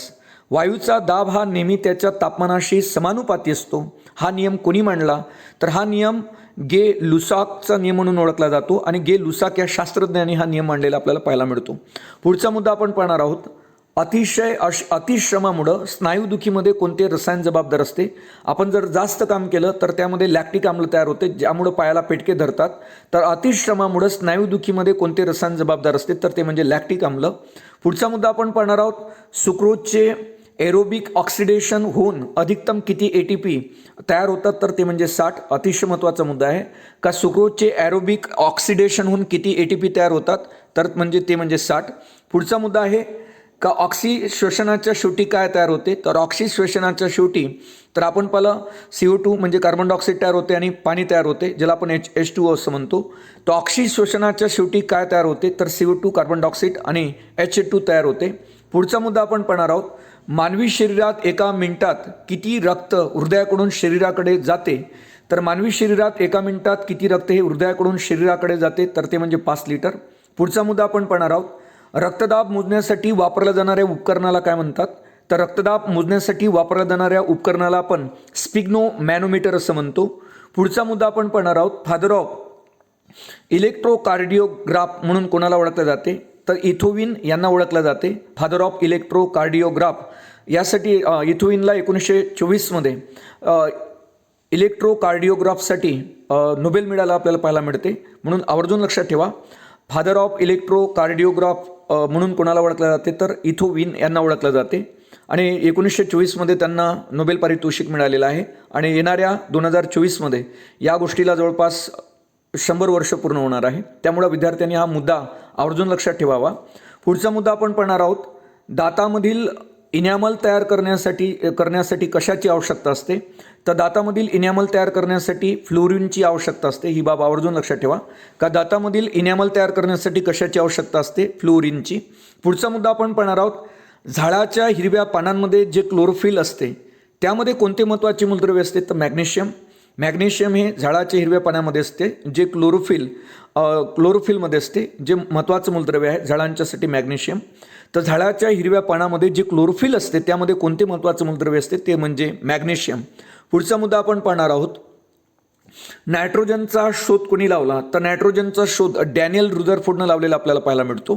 वायूचा दाब हा नेहमी त्याच्या तापमानाशी समानुपाती असतो, हा नियम कोणी मांडला? तर हा नियम लुसाकचा नियम म्हणून ओळखला जातो. आणि लुसाक या शास्त्रज्ञांनी हा नियम मांडलेला आपल्याला पाहायला मिळतो. पुढचा मुद्दा आपण पाहणार आहोत. अतिश्रमामुळं स्नायुदुखीमध्ये कोणते रसायन जबाबदार असते? आपण जर जास्त काम केलं तर त्यामध्ये लॅक्टिक आम्ल तयार होते, ज्यामुळं पायाला पेटके धरतात. तर अतिश्रमामुळं स्नायुदुखीमध्ये कोणते रसायन जबाबदार असते? तर ते म्हणजे लॅक्टिक आम्ल. पुढचा मुद्दा आपण पाहणार आहोत. सुक्रोजचे एरोबिक ऑक्सिडेशन होऊन अधिकतम किती ATP तयार होतात, तर ते म्हणजे 60. अतिशय महत्त्वाचा मुद्दा आहे का सुक्रोजचे एरोबिक ऑक्सिडेशन होऊन किती ATP तयार होतात, तर ते म्हणजे 60. पुढचा मुद्दा आहे का ऑक्सी श्वसनाच्या शेवटी काय तयार होते, तर ऑक्सी श्वसनाच्या शेवटी तर आपण पाहिलं CO2 म्हणजे कार्बन डायऑक्साईड तयार होते आणि पाणी तयार होते, ज्याला आपण H2O असं म्हणतो. तर ऑक्सी श्वसनाच्या शेवटी काय तयार होते, तर CO2 कार्बन डायऑक्साईड आणि H2 तयार होते. पुढचा मुद्दा आपण पाहणार आहोत, मानवी शरीरात एका मिनिटात किती रक्त हृदयाकडून शरीराकडे जाते, तर मानवी शरीरात एका मिनिटात किती रक्त हे हृदयाकडून शरीराकडे जाते, तर ते म्हणजे 5 लिटर. पुढचा मुद्दा आपण पाहणार आहोत, रक्तदाब मोजण्यासाठी वापरल्या जाणाऱ्या उपकरणाला काय म्हणतात, तर रक्तदाब मोजण्यासाठी वापरल्या जाणाऱ्या उपकरणाला आपण स्पिग्नो मॅनोमीटर असं म्हणतो. पुढचा मुद्दा आपण पाहणार आहोत, फादर ऑफ इलेक्ट्रोकार्डिओग्राफ म्हणून कोणाला ओळखले जाते, तर इथोविन यांना ओळखलं जाते. फादर ऑफ इलेक्ट्रोकार्डिओग्राफ यासाठी इथोविनला 1924मध्ये इलेक्ट्रोकार्डिओग्राफसाठी नोबेल मिळाला आपल्याला पाहायला मिळते. म्हणून आवर्जून लक्षात ठेवा, फादर ऑफ इलेक्ट्रोकार्डिओग्राफ म्हणून कोणाला ओळखलं जाते, तर इथोविन यांना ओळखलं जाते. आणि 1924मध्ये त्यांना नोबेल पारितोषिक मिळालेलं आहे. आणि येणाऱ्या 2024मध्ये या गोष्टीला जवळपास 100 वर्ष पूर्ण होणार आहे. त्यामुळे विद्यार्थ्यांनी हा मुद्दा आवर्जून लक्षात ठेवावा. पुढचा मुद्दा आपण पाहणार आहोत, दातामधील इनॅमल तयार करण्यासाठी कशाची आवश्यकता असते, तर दातामधील इनॅमल तयार करण्यासाठी फ्लोरिनची आवश्यकता असते. ही बाब आवर्जून लक्षात ठेवा का दातामधील इनॅमल तयार करण्यासाठी कशाची आवश्यकता असते, फ्लोरिनची. पुढचा मुद्दा आपण पाहणार आहोत, झाडाच्या हिरव्या पानांमध्ये जे क्लोरोफिल असते त्यामध्ये कोणते महत्त्वाचे मूलद्रव्य असते, तर मॅग्नेशियम. मॅग्नेशियम हे झाडाच्या हिरव्या पानामध्ये असते, जे क्लोरोफिलमध्ये असते, जे महत्त्वाचं मूलद्रव्य आहे झाडांच्यासाठी मॅग्नेशियम. तर झाडाच्या हिरव्या पानामध्ये जे क्लोरोफिल असते त्यामध्ये कोणते महत्त्वाचं मूलद्रव्य असते, ते म्हणजे मॅग्नेशियम. पुढचा मुद्दा आपण पाहणार आहोत, नायट्रोजनचा शोध कोणी लावला, तर नायट्रोजनचा शोध डॅनियल रुदरफोर्डनं लावलेला आपल्याला पाहायला मिळतो.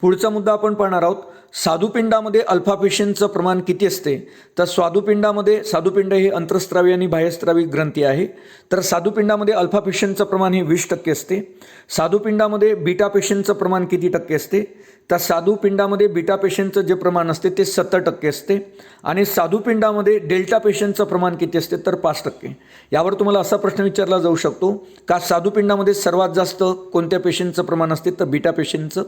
पुढचा मुद्दा आपण पाहणार आहोत, स्वादुपिंडामध्ये अल्फा पेशींचं प्रमाण किती असते, तर स्वादुपिंड हे अंतरस्रावी आणि बाह्यस्रावी ग्रंथी आहे. तर स्वादुपिंडामध्ये अल्फा पेशींचं प्रमाण हे 20% असते. स्वादुपिंडामध्ये बीटा पेशींचं प्रमाण किती टक्के असते, तर स्वादुपिंडामध्ये बीटा पेशींचं जे प्रमाण असते ते 70% असते. आणि स्वादुपिंडामध्ये डेल्टा पेशींचं प्रमाण किती असते, तर 5%. यावर तुम्हाला असा प्रश्न विचारला जाऊ शकतो का स्वादुपिंडामध्ये सर्वात जास्त कोणत्या पेशींचं प्रमाण असते, तर बीटा पेशींचं.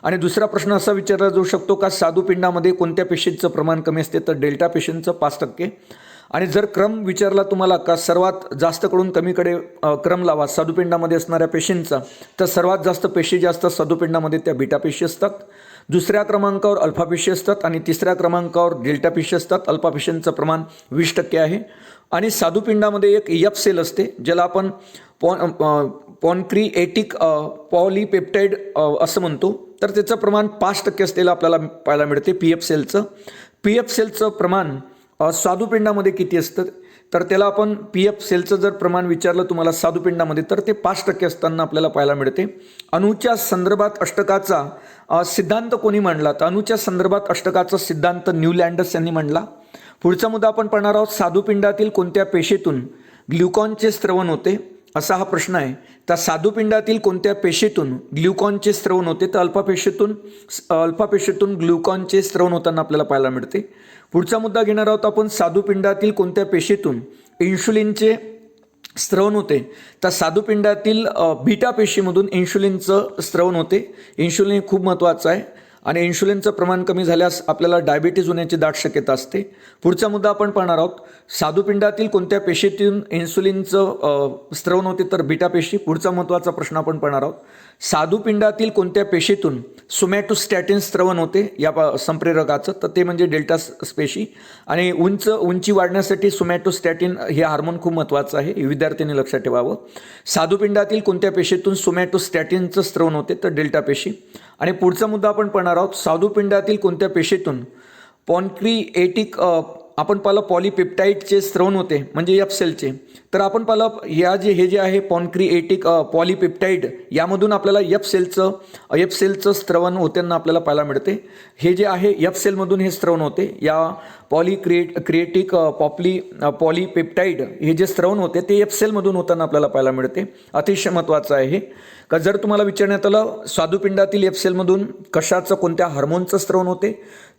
आणि दुसरा प्रश्न असा विचारला जाऊ शकतो का स्वादुपिंडामध्ये कोणत्या पेशींचं प्रमाण कमी असते, तर डेल्टा पेशींचं 5%. आणि जर क्रम विचारला तुम्हाला का सर्वात जास्त कडून कमीकडे क्रम लावा स्वादुपिंडामध्ये असणाऱ्या पेशींचा, तर सर्वात जास्त पेशी जे असतात स्वादुपिंडामध्ये त्या बीटा पेशी असतात. दुसऱ्या क्रमांकावर अल्फा पेशी असतात आणि तिसऱ्या क्रमांकावर डेल्टा पेशी असतात. अल्फा पेशींचं प्रमाण 20% आहे. आणि स्वादुपिंडामध्ये एक एफ सेल असते, ज्याला आपण पॉनक्रिएटिक पॉलीपेप्टाइड असं म्हणतो, तर त्याचं प्रमाण 5% असलेलं आपल्याला पाहायला मिळते. पी एफ सेलचं प्रमाण स्वादुपिंडामध्ये किती असतं, तर त्याला आपण पी-एफ सेलचं जर प्रमाण विचारलं तुम्हाला स्वादुपिंडामध्ये, तर ते 5% असताना आपल्याला पाहायला मिळते. अणूच्या संदर्भात अष्टकाचा सिद्धांत कोणी मांडला, तर अणूच्या संदर्भात अष्टकाचा सिद्धांत न्यूलँडस यांनी मांडला. पुढचा मुद्दा आपण पाहणार आहोत, स्वादुपिंडातील कोणत्या पेशीतून ग्लुकॉनचे स्त्रवण होते, असा हा प्रश्न आहे. तर स्वादुपिंडातील कोणत्या पेशीतून ग्लुकॉनचे स्त्रवण होते, तर अल्फा पेशीतून ग्लुकॉनचे स्त्रवण होताना आपल्याला पाहायला मिळते. पुढचा मुद्दा घेणार आहोत आपण, स्वादुपिंडातील कोणत्या पेशीतून इन्शुलिनचे स्त्रवण होते, तर स्वादुपिंडातील बीटा पेशीमधून इन्शुलिनचं स्त्रवण होते. इन्शुलिन खूप महत्त्वाचं आहे आणि इन्शुलिनचं प्रमाण कमी झाल्यास आपल्याला डायबिटीज होण्याची दाट शक्यता असते. पुढचा मुद्दा आपण पाहणार आहोत, स्वादुपिंडातील कोणत्या पेशीतून इन्सुलिनचं स्त्रवण होते, तर बीटा पेशी. पुढचा महत्त्वाचा प्रश्न आपण पाहणार आहोत, स्वादुपिंडातील कोणत्या पेशीतून सोमॅटोस्टॅटिन स्त्रवण होते या संप्रेरकाचं, तर ते म्हणजे डेल्टा पेशी. आणि उंची वाढण्यासाठी सोमॅटोस्टॅटिन हे हार्मोन खूप महत्त्वाचं आहे, हे विद्यार्थ्यांनी लक्षात ठेवावं. स्वादुपिंडातील कोणत्या पेशीतून सोमॅटोस्टॅटिनचं स्त्रवण होते, तर डेल्टा पेशी. आणि पुढचा मुद्दा आपण पाहणार आहोत, स्वादुपिंडातील कोणत्या पेशीतून पॉनक्रिएटिक आपण पाहिलं पॉलीपेप्टाइडचे स्त्रवण होते, म्हणजे एफ सेलचे, तर आपण पाहिलं हे जे आहे पॉन्क्रिएटिक पॉलीपेप्टाईड यामधून आपल्याला एफ सेलचं स्त्रवण होताना आपल्याला पाहायला मिळते. हे जे आहे एफ सेलमधून हे स्त्रवण होते. या क्रिएटिक पॉलीपेप्टाईड हे जे स्त्रवण होते ते एफ सेलमधून होताना आपल्याला पाहायला मिळते. अतिशय महत्त्वाचं आहे का जर तुम्हाला विचारण्यात आलं स्वादुपिंडातील एफ सेलमधून कशाचं कोणत्या हार्मोनचं स्त्रवण होते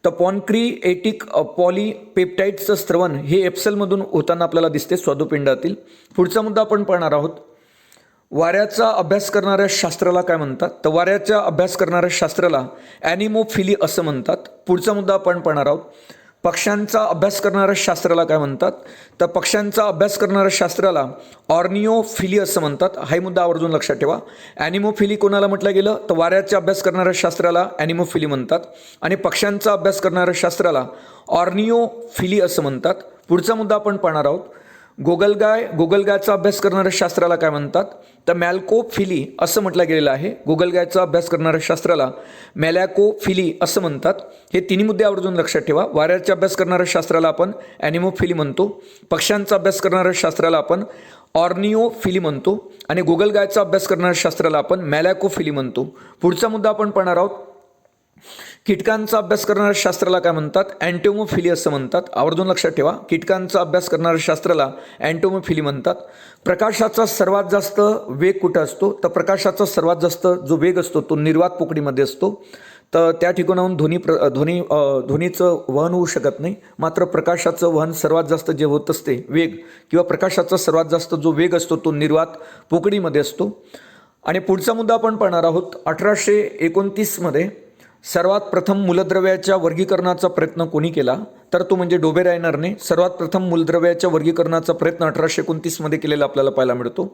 तर पॉन्क्रिएटिक पॉलीपेप्टाईडचं स्त्रवण हे एफ सेलमधून होताना आपल्याला दिसते स्वादुपिंडातील. पुढचा मुद्दा आपण पाहणार आहोत. वाऱ्याचा अभ्यास करणाऱ्या शास्त्राला काय म्हणतात तर वाऱ्याचा अभ्यास करणाऱ्या शास्त्राला ॲनिमोफिली असं म्हणतात. पुढचा मुद्दा आपण पाहणार आहोत. पक्ष्यांचा अभ्यास करणाऱ्या शास्त्राला काय म्हणतात तर पक्ष्यांचा अभ्यास करणाऱ्या शास्त्राला ऑर्निओफिली असं म्हणतात. हा मुद्दा आवर्जून लक्षात ठेवा. ॲनिमोफिली कोणाला म्हटलं गेलं तर वाऱ्याचा अभ्यास करणाऱ्या शास्त्राला ॲनिमोफिली म्हणतात आणि पक्ष्यांचा अभ्यास करणाऱ्या शास्त्राला ऑर्निओफिली असं म्हणतात. पुढचा मुद्दा आपण पाहणार आहोत. गोगलगायचा अभ्यास करणाऱ्या शास्त्राला काय म्हणतात तर मॅल्कोफिली असं म्हटलं गेलेलं आहे. गोगलगायचा अभ्यास करणाऱ्या शास्त्राला मॅलॅकोफिली असं म्हणतात. हे तिन्ही मुद्दे आवर्जून लक्षात ठेवा. वाऱ्याचा अभ्यास करणाऱ्या शास्त्राला आपण ॲनिमोफिली म्हणतो, पक्ष्यांचा अभ्यास करणाऱ्या शास्त्राला आपण ऑर्निओफिली म्हणतो आणि गोगलगायचा अभ्यास करणाऱ्या शास्त्राला आपण मॅलॅकोफिली म्हणतो. पुढचा मुद्दा आपण पाहणार आहोत. कीटकांचा अभ्यास करणाऱ्या शास्त्राला काय म्हणतात अँटोमोफिली असं म्हणतात. आवर्जून लक्षात ठेवा. कीटकांचा अभ्यास करणाऱ्या शास्त्राला अँटोमोफिली म्हणतात. प्रकाशाचा सर्वात जास्त वेग कुठं असतो तर प्रकाशाचा सर्वात जास्त जो वेग असतो तो निर्वात पोकळीमध्ये असतो. तर त्या ठिकाणाहून ध्वनीचं वहन होऊ शकत नाही. मात्र प्रकाशाचं वहन सर्वात जास्त जे होत असते वेग किंवा प्रकाशाचा सर्वात जास्त जो वेग असतो तो निर्वात पोकळीमध्ये असतो. आणि पुढचा मुद्दा आपण पाहणार आहोत. 1829 सर्वात प्रथम मूलद्रव्याच्या वर्गीकरणाचा प्रयत्न कोणी केला तर तो म्हणजे डोबेरायनरने सर्वात प्रथम मूलद्रव्याच्या वर्गीकरणाचा प्रयत्न 1829 केलेला आपल्याला पाहायला मिळतो.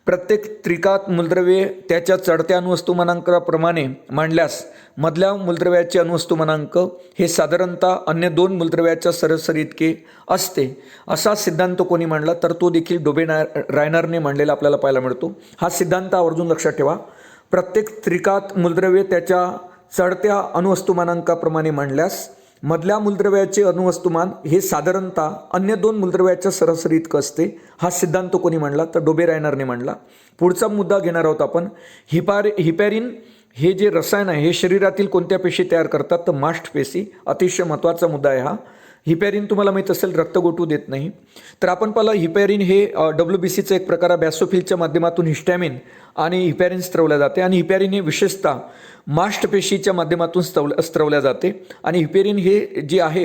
प्रत्येक त्रिकात मूलद्रव्ये त्याच्या चढत्या अणुवस्तुमानांकाप्रमाणे मांडल्यास मधल्या मूलद्रव्याचे अणुवस्तुमानांक हे साधारणतः अन्य दोन मूलद्रव्याच्या सरासरी इतके असते असा सिद्धांत कोणी मांडला तर तो देखील डोबेरायनरने मांडलेला आपल्याला पाहायला मिळतो. हा सिद्धांत आवर्जून लक्षात ठेवा. प्रत्येक त्रिकात मूलद्रव्ये त्याच्या चढत्या अणुवस्तुमानांकाप्रमाणे मांडल्यास मधल्या मूलद्रव्याचे अणुवस्तुमान हे साधारणतः अन्य दोन मूलद्रव्याच्या सरासरी इतकं असते. हा सिद्धांत कोणी मांडला तर डोबेरायनरने मांडला. पुढचा मुद्दा घेणार आहोत आपण. हिपॅरिन हे जे रसायन आहे हे शरीरातील कोणत्या पेशी तयार करतात तर मास्ट पेशी. अतिशय महत्त्वाचा मुद्दा आहे हा. हिपॅरिन तुम्हाला माहीत असेल रक्त गोठू देत नाही. तर आपण पाहिलं हिपॅरिन हे WBCचं एक प्रकार बॅसोफिलच्या माध्यमातून हिस्टॅमिन आणि हिपॅरिन स्त्रवल्या जाते आणि हिपॅरिन हे विशेषतः मास्ट पेशीच्या माध्यमातून स्त्रवल्या जाते. आणि हिपॅरिन हे जे आहे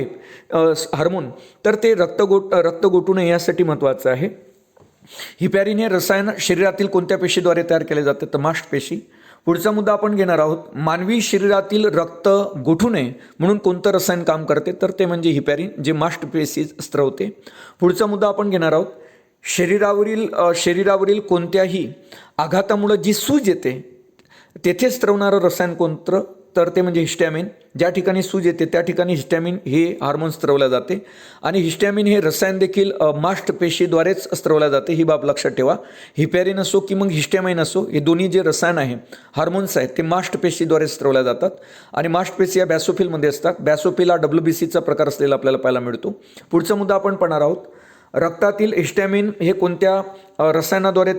हार्मोन तर ते रक्त गोठू नये यासाठी महत्त्वाचं आहे. हिपॅरिन हे रसायन शरीरातील कोणत्या पेशीद्वारे तयार केले जाते तर मास्ट पेशी. पुढचा मुद्दा आपण घेणार आहोत. मानवी शरीरातील रक्त गोठू नये म्हणून कोणतं रसायन काम करते तर ते म्हणजे हिपॅरिन जे मास्ट पेशी स्त्रवते. पुढचा मुद्दा आपण घेणार आहोत. शरीरावरील कोणत्याही आघातामुळे जी सूज येते तेथे स्त्रवणारं रसायन कोणतं तर ते म्हणजे हिस्टॅमिन. ज्या ठिकाणी सूज येते त्या ठिकाणी हिस्टॅमिन हे हार्मोन स्त्रवल्या जाते आणि हिस्टॅमिन हे रसायन देखील मास्ट पेशीद्वारेच स्त्रवल्या जाते. ही बाब लक्षात ठेवा. हिपॅरिन असो की मग हिस्टॅमाइन असो हे दोन्ही जे रसायन आहे हार्मोन्स आहेत ते मास्ट पेशीद्वारे स्त्रवल्या जातात आणि मास्ट पेशी या बॅसोफिलमध्ये असतात. बॅसोफिल हा WBCचा प्रकार असलेला आपल्याला पाहायला मिळतो. पुढचा मुद्दा आपण पाहणार आहोत. रक्तातील हिस्टॅमिन हे कोणत्या रसायनाद्वारे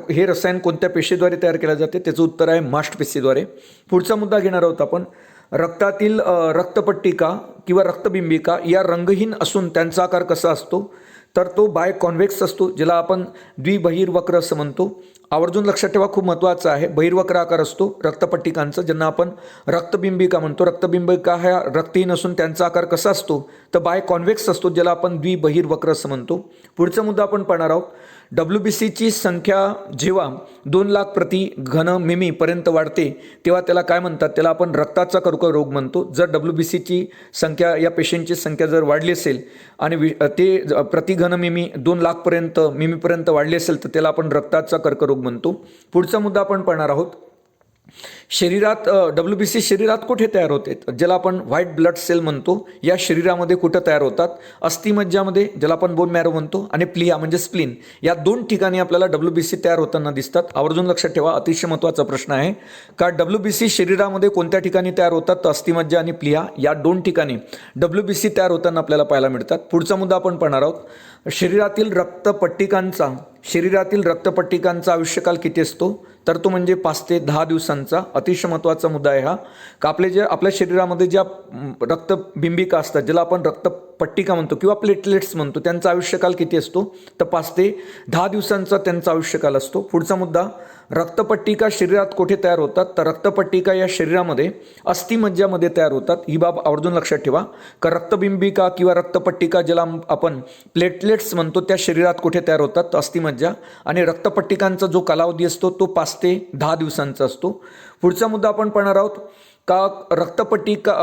हे रसायन कोणत्या पेशीद्वारे तयार केले जाते त्याचं उत्तर आहे मास्ट पेशीद्वारे. पुढचा मुद्दा घेणार आहोत आपण. रक्तातील रक्तपट्टिका किंवा रक्तबिंबिका या रंगहीन असून त्यांचा आकार कसा असतो तर तो बाय कॉन्व्हेक्स असतो ज्याला आपण द्विबहिर्वक्र असं म्हणतो. आवर्जून लक्षात ठेवा. खूप महत्त्वाचं आहे. बहिर्वक्र आकार असतो रक्तपट्टिकांचा ज्यांना आपण रक्तबिंबिका म्हणतो. रक्तबिंबिका ह्या रक्तहीन असून त्यांचा आकार कसा असतो तर बाय कॉन्व्हेक्स असतो ज्याला आपण द्विबहिर्वक्र असं म्हणतो. पुढचा मुद्दा आपण पाहणार आहोत. WBCची संख्या जेव्हा 2 लाख प्रति घन मिमीपर्यंत वाढते तेव्हा त्याला काय म्हणतात त्याला आपण रक्ताचा कर्करोग म्हणतो. जर WBCची संख्या या पेशींची संख्या जर वाढली असेल आणि ते प्रति घन मिमीपर्यंत 2 लाख वाढली असेल तर त्याला आपण रक्ताचा कर्करोग म्हणतो. पुढचा मुद्दा आपण पाहणार आहोत. शरीरात WBC शरीरात कुठे तयार होते ज्याला आपण व्हाईट ब्लड सेल म्हणतो. या शरीरामध्ये कुठं तयार होतात अस्थिमज्जामध्ये ज्याला आपण बोन मॅरो म्हणतो आणि प्लिहा म्हणजे स्प्लीन या 2 ठिकाणी आपल्याला WBC तयार होताना दिसतात. आवर्जून लक्षात ठेवा. अतिशय महत्त्वाचा प्रश्न आहे का WBC शरीरामध्ये कोणत्या ठिकाणी तयार होतात तर अस्थिमज्जा आणि प्लिहा या 2 ठिकाणी WBC तयार होताना आपल्याला पाहायला मिळतात. पुढचा मुद्दा आपण पाहणार आहोत. शरीरातील रक्तपट्टिकांचा शरीरातील रक्तपट्टिकांचा आयुष्यकाल किती असतो? तर तो म्हणजे 5 ते 10 दिवसांचा. अतिशय महत्त्वाचा मुद्दा आहे हा, का आपल्या शरीरामध्ये ज्या रक्तबिंबिका असतात, ज्याला आपण रक्तपट्टिका म्हणतो किंवा प्लेटलेट्स म्हणतो, त्यांचा आयुष्यकाल किती असतो? तर 5 ते 10 दिवसांचा त्यांचा आयुष्यकाल असतो. पुढचा मुद्दा, रक्तपट्टिका शरीरात कुठे तयार होतात? तर रक्तपट्टिका या शरीरामध्ये अस्थिमज्जामध्ये तयार होतात. ही बाब आवर्जून लक्षात ठेवा, का रक्तबिंबिका किंवा रक्तपट्टिका ज्याला आपण प्लेटलेट्स म्हणतो, त्या शरीरात कुठे तयार होतात? तर अस्थिमज्जा. आणि रक्तपट्टिकांचा जो कालावधी असतो तो 5 ते 10 दिवसांचा असतो. पुढचा मुद्दा आपण पाहणार आहोत, का रक्तपट्टिका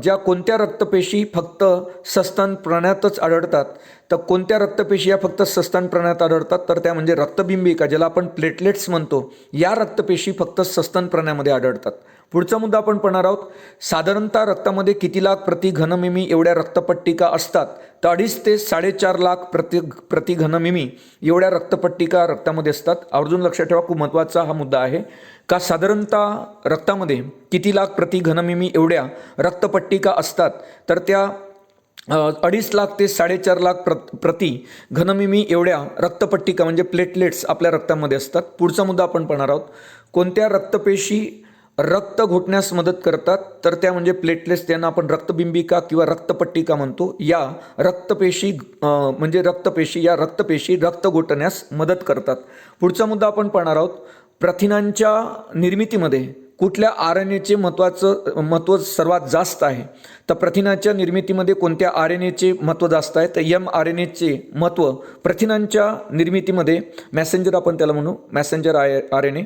ज्या कोणत्या रक्तपेशी फक्त सस्तन प्राण्यातच आढळतात? तर कोणत्या रक्तपेशी या फक्त सस्तन प्राण्यात आढळतात? तर त्या म्हणजे रक्तबिंबिका, ज्याला आपण प्लेटलेट्स म्हणतो, या रक्तपेशी फक्त सस्तन प्राण्यामध्ये आढळतात. पुढचा मुद्दा आपण पाहणार आहोत, साधारणतः रक्तामध्ये किती लाख प्रति घनमिमी एवढ्या रक्तपट्टिका असतात? तर 2.5 ते 4.5 लाख प्रति घनमिमी एवढ्या रक्तपट्टिका रक्तामध्ये असतात. आवर्जून लक्षात ठेवा, खूप महत्त्वाचा हा मुद्दा आहे, का साधारणतः रक्तामध्ये किती लाख प्रति घनमिमी एवढ्या रक्तपट्टिका असतात? तर त्या 2.5 लाख ते 4.5 लाख प्रति घनमिमी एवढ्या रक्तपट्टिका म्हणजे प्लेटलेट्स आपल्या रक्तामध्ये असतात. पुढचा मुद्दा आपण पाहणार आहोत, कोणत्या रक्तपेशी रक्त घोटण्यास मदत करतात? तर त्या म्हणजे प्लेटलेट्स, त्यांना आपण रक्तबिंबिका किंवा रक्तपट्टिका म्हणतो. या रक्तपेशी या रक्तपेशी रक्त घोटण्यास मदत करतात. पुढचा मुद्दा आपण पाहणार आहोत, प्रथिनांच्या निर्मितीमध्ये कुठल्या RNAचे महत्त्व सर्वात जास्त आहे? तर प्रथिनांच्या निर्मितीमध्ये कोणत्या RNAचे महत्त्व जास्त आहे? तर mRNAचे महत्त्व प्रथिनांच्या निर्मितीमध्ये, मॅसेंजर आपण त्याला म्हणू, मॅसेंजर RNA.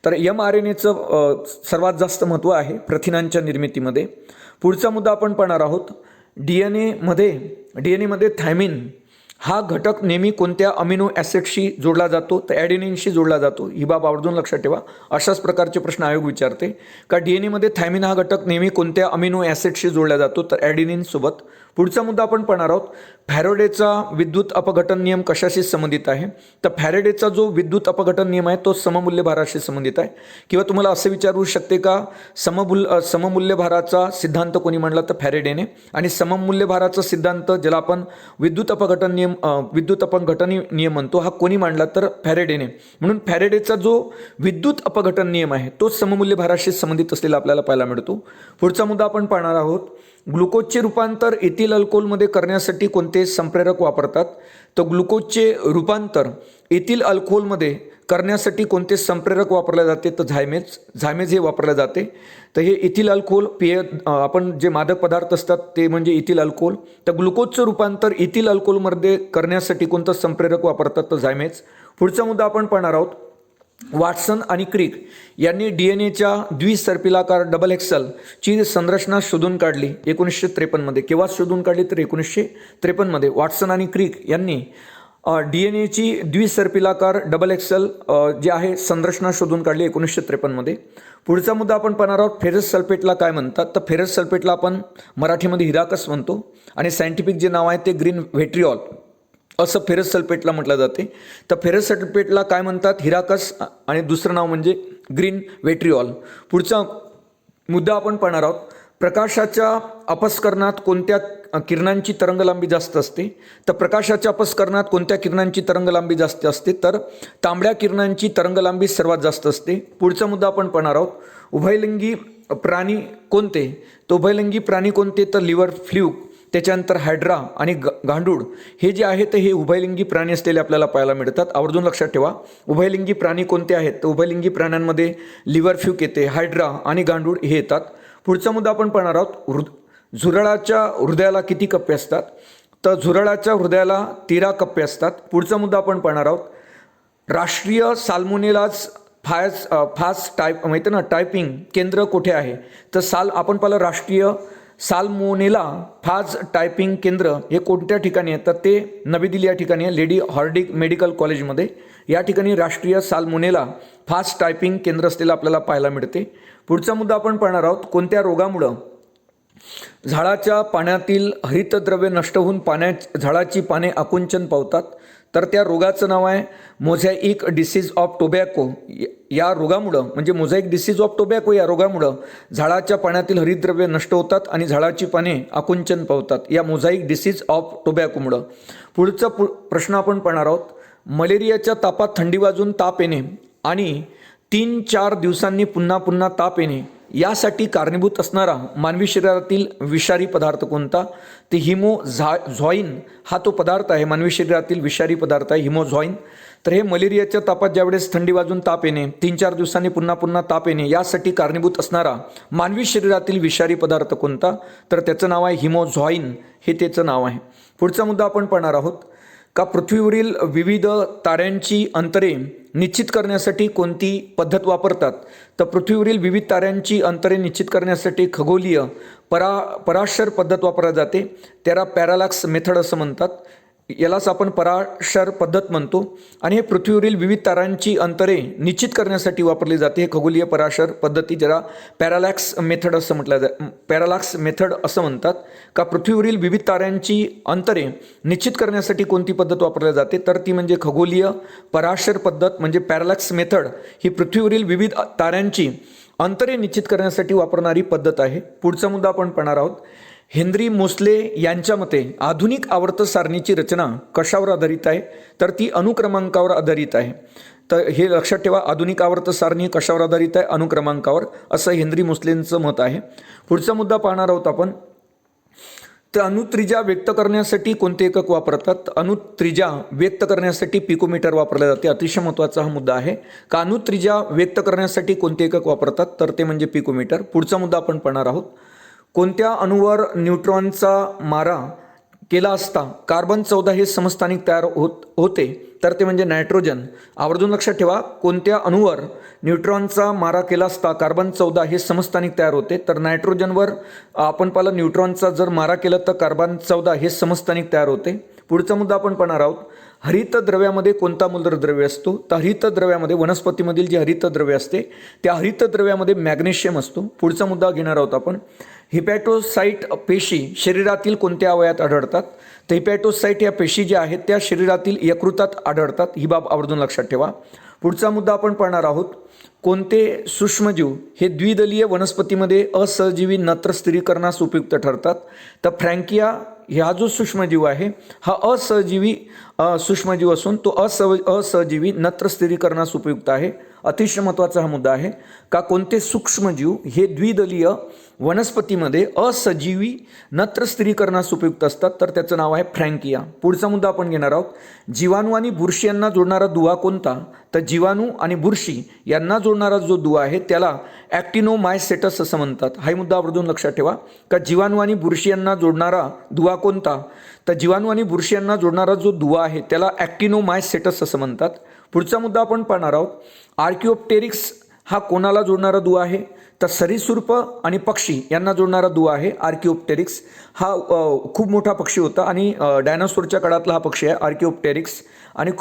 तर mRNAचं सर्वात जास्त महत्त्व आहे प्रथिनांच्या निर्मितीमध्ये. पुढचा मुद्दा आपण पाहणार आहोत, DNA मध्ये थायमिन हा घटक नेहमी कोणत्या अमिनो ॲसिडशी जोडला जातो? तर ॲडेनिनशी जोडला जातो. ही बाब आवर्जून लक्षात ठेवा, अशाच प्रकारचे प्रश्न आयोग विचारते, का DNA मध्ये थायमिन हा घटक नेहमी कोणत्या अमिनो ॲसिडशी जोडला जातो? तर ॲडेनिन सोबत. पुढचा मुद्दा आपण पाहणार आहोत, फॅरेडेचा विद्युत अपघटन नियम कशाशी संबंधित आहे? तर फॅरेडेचा जो विद्युत अपघटन नियम आहे तो सममूल्य भाराशी संबंधित आहे. किंवा तुम्हाला असे विचारू शकते, का सममूल्य भाराचा सिद्धांत कोणी मांडला? तर फॅरेडेने. आणि सममूल्य भाराचा सिद्धांत, ज्याला आपण विद्युत अपघटन नियम म्हणतो, हा कोणी मांडला? तर फॅरेडेने. म्हणून फॅरेडेचा जो विद्युत अपघटन नियम आहे तो सममूल्य भाराशी संबंधित असलेला आपल्याला पाहायला मिळतो. पुढचा मुद्दा आपण पाहणार आहोत, ग्लुकोजचे रूपांतर एथिल अल्कोहोलमध्ये करण्यासाठी कोणते संप्रेरक वापरतात? तर ग्लुकोजचे रूपांतर एथिल अल्कोहोलमध्ये करण्यासाठी कोणते संप्रेरक वापरले जाते? तर झायमेज हे वापरले जाते. तर हे इथिल अल्कोहोल आपण जे मादक पदार्थ असतात ते म्हणजे इथिल अल्कोहोल. तर ग्लुकोजचं रूपांतर इथिल अल्कोहोलमध्ये करण्यासाठी कोणतं संप्रेरक वापरतात? तर झायमेज. पुढचा मुद्दा आपण पाहणार आहोत, वॉटसन आणि क्रिक यांनी DNAच्या द्विसर्पिलाकार डबल एक्सेल ची संरचना शोधून काढली 1953 मध्ये. केव्हा शोधून काढली? तर 1953 मध्ये वॉटसन आणि क्रिक यांनी DNAची द्विसर्पिलाकार डबल एक्सेल जे आहे संरचना शोधून काढली 1953 मध्ये. पुढचा मुद्दा आपण पाहणार आहोत, फेरस सल्फेटला काय म्हणतात? तर फेरस सल्फेटला आपण मराठीमध्ये हिराकस म्हणतो आणि सायंटिफिक जे नाव आहे ते ग्रीन व्हिट्रिऑल असं फेरस सल्फेटला म्हटलं जाते. तर फेरस सल्फेटला काय म्हणतात? हिराकस, आणि दुसरं नाव म्हणजे ग्रीन व्हिट्रिऑल. पुढचा मुद्दा आपण पाहणार आहोत, प्रकाशाच्या अपस्करणात कोणत्या किरणांची तरंगलांबी जास्त असते? तर प्रकाशाच्या अपस्करणात कोणत्या किरणांची तरंगलांबी जास्त असते? तर तांबड्या किरणांची तरंगलांबी सर्वात जास्त असते. पुढचा मुद्दा आपण पाहणार आहोत, उभयलिंगी प्राणी कोणते? तर उभयलिंगी प्राणी कोणते? तर लिव्हर, फ्ल्यूक, त्याच्यानंतर हायड्रा आणि गांडूळ हे जे आहे ते हे उभयलिंगी प्राणी असलेले आपल्याला पाहायला मिळतात. आवर्जून लक्षात ठेवा, उभयलिंगी प्राणी कोणते आहेत? तर उभयलिंगी प्राण्यांमध्ये लिव्हर, फ्ल्यूक येते, हायड्रा आणि गांडूळ हे येतात. पुढचा मुद्दा आपण पाहणार आहोत, झुरळाच्या हृदयाला किती कप्पे असतात? तर झुरळाच्या हृदयाला 13 कप्पे असतात. पुढचा मुद्दा आपण पाहणार आहोत, राष्ट्रीय साल्मोनेलाज टायपिंग केंद्र कुठे आहे? तर आपण पाहिलं राष्ट्रीय साल्मोनेला फाज टायपिंग केंद्र हे कोणत्या ठिकाणी आहे? तर ते नवी दिल्ली या ठिकाणी आहे, लेडी हार्डिंग मेडिकल कॉलेजमध्ये. या ठिकाणी राष्ट्रीय साल्मोनेला फाज टायपिंग केंद्र असलेलं आपल्याला पाहायला मिळते. पुढचा मुद्दा आपण पाहणार आहोत, कोणत्या रोगामुळं झाडाच्या पाण्यातील हरितद्रव्य नष्ट होऊन झाडाची पाने आकुंचन पावतात? तर त्या रोगाचं नाव आहे मोझॅइक डिसीज ऑफ टोबॅको. या रोगामुळं म्हणजे मोझॅइक डिसीज ऑफ टोबॅको या रोगामुळं झाडाच्या पाण्यातील हरितद्रव्य नष्ट होतात आणि झाडाची पाने आकुंचन पावतात, या मोझॅइक डिसीज ऑफ टोबॅकोमुळं. पुढचा प्रश्न आपण पाहणार आहोत, मलेरियाच्या तापात थंडी वाजून ताप येणे आणि 3-4 दिवसांनी पुन्हा पुन्हा ताप येणे यासाठी कारणीभूत असणारा मानवी शरीरातील विषारी पदार्थ कोणता? ते हिमोझॉइन हा तो पदार्थ आहे, मानवी शरीरातील विषारी पदार्थ आहे हिमोझॉइन. तर हे मलेरियाच्या तापात ज्यावेळेस थंडी वाजून ताप येणे, 3-4 दिवसांनी पुन्हा पुन्हा ताप येणे यासाठी कारणीभूत असणारा मानवी शरीरातील विषारी पदार्थ कोणता? तर त्याचं नाव आहे हिमोझॉइन, हे त्याचं नाव आहे. पुढचा मुद्दा आपण पाहणार आहोत का पृथ्वीवरील विविध ताऱ्यांची अंतरे निश्चित करण्यासाठी कोणती पद्धत वापरतात? तर पृथ्वीवरील विविध ताऱ्यांची अंतरे निश्चित करण्यासाठी खगोलीय पराशर पद्धत वापरली जाते. त्याला पॅरालॅक्स मेथड असं म्हणतात. यालाच आपण पराशर पद्धत म्हणतो. आणि हे पृथ्वीवरील विविध ताऱ्यांची अंतरे निश्चित करण्यासाठी वापरली जाते. हे खगोलीय पराशर पद्धती ज्याला पॅरालॅक्स मेथड असं म्हटलं जातं, पॅरालॅक्स मेथड असं म्हणतात. का पृथ्वीवरील विविध ताऱ्यांची अंतरे निश्चित करण्यासाठी कोणती पद्धत वापरली जाते? तर ती म्हणजे खगोलीय पराशर पद्धत म्हणजे पॅरालॅक्स मेथड. ही पृथ्वीवरील विविध ताऱ्यांची अंतरे निश्चित करण्यासाठी वापरणारी पद्धत आहे. पुढचा मुद्दा आपण पाहणार आहोत. हेनरी मोसले यांच्या मते आधुनिक आवर्त सारणीची रचना कशावर आधारित आहे? तर ती अनुक्रमांकावर आधारित आहे. तर हे लक्षात ठेवा, आधुनिक आवर्त सारणी कशावर आधारित आहे? अनुक्रमांकावर, असं हेनरी मोसलेंचं मत आहे. पुढचा मुद्दा पाहणार आहोत आपण. तर अणुत्रिज्या व्यक्त करण्यासाठी कोणते एकक वापरतात? अणुत्रिज्या व्यक्त करण्यासाठी पिकोमीटर वापरले जाते. अतिशय महत्त्वाचा हा मुद्दा आहे का अणुत्रिज्या व्यक्त करण्यासाठी कोणते एकक वापरतात? तर ते म्हणजे पिकोमीटर. पुढचा मुद्दा आपण पाहणार आहोत. कोणत्या अणुवर न्यूट्रॉनचा मारा केला असता कार्बन 14 हे समस्थानिक तयार होते? तर ते म्हणजे नायट्रोजन. आवर्जून लक्षात ठेवा, कोणत्या अणुवर न्यूट्रॉनचा मारा केला असता कार्बन 14 हे समस्थानिक तयार होते? तर नायट्रोजनवर आपण पाहिलं, न्यूट्रॉनचा जर मारा केला तर कार्बन 14 हे समस्थानिक तयार होते. पुढचा मुद्दा आपण पाहणार आहोत. हरित द्रव्यामध्ये कोणता मूलद्रव्य असतो? तर हरित द्रव्यामध्ये, वनस्पतीमधील जे हरित द्रव्य असते त्या हरित द्रव्यामध्ये मॅग्नेशियम असतो. पुढचा मुद्दा घेणार आहोत आपण. हिपॅटोसाइट पेशी शरीरातील कोणत्या अवयवात आढळतात? तर हिपॅटोसाइट या पेशी ज्या आहेत त्या शरीरातील यकृतात आढळतात. ही बाब आवर्जून लक्षात ठेवा. पुढचा मुद्दा आपण पाहणार आहोत. कोणते सूक्ष्मजीव हे द्विदलीय वनस्पतीमध्ये असहजीवी नत्र स्थिरीकरणास उपयुक्त ठरतात? तर फ्रँकिया हा जो सूक्ष्मजीव आहे हा असहजीवी सूक्ष्मजीव असून तो असहजीवी नत्र स्थिरीकरणास उपयुक्त आहे. अतिशय महत्त्वाचा हा मुद्दा आहे का कोणते सूक्ष्मजीव हे द्विदलीय वनस्पतीमध्ये असजीवी नत्र स्थिरीकरणास उपयुक्त असतात? तर त्याचं नाव आहे फ्रँकिया. पुढचा मुद्दा आपण घेणार आहोत. जीवाणू आणि बुरशी यांना जोडणारा दुवा कोणता? तर जीवाणू आणि बुरशी यांना जोडणारा जो दुवा आहे त्याला ॲक्टिनोमायसेटस असं म्हणतात. हा मुद्दा आवर्जून लक्षात ठेवा का जीवाणू आणि बुरशी यांना जोडणारा दुवा कोणता? तर जीवाणू आणि बुरशी यांना जोडणारा जो दुवा आहे त्याला ॲक्टिनोमायसेटस असं म्हणतात. पुढचा मुद्दा आपण पाहणार आहोत. आर्किओप्टेरिक्स हा कोणाला जोडणारा दुवा आहे? तर सरीसृप आणि पक्षी यांना जोडणारा दुवा आहे आर्किओप्टेरिक्स. हा खूप मोठा पक्षी होता आणि डायनासोरच्या काळातला हा पक्षी आहे आर्किओप्टेरिक्स. आणि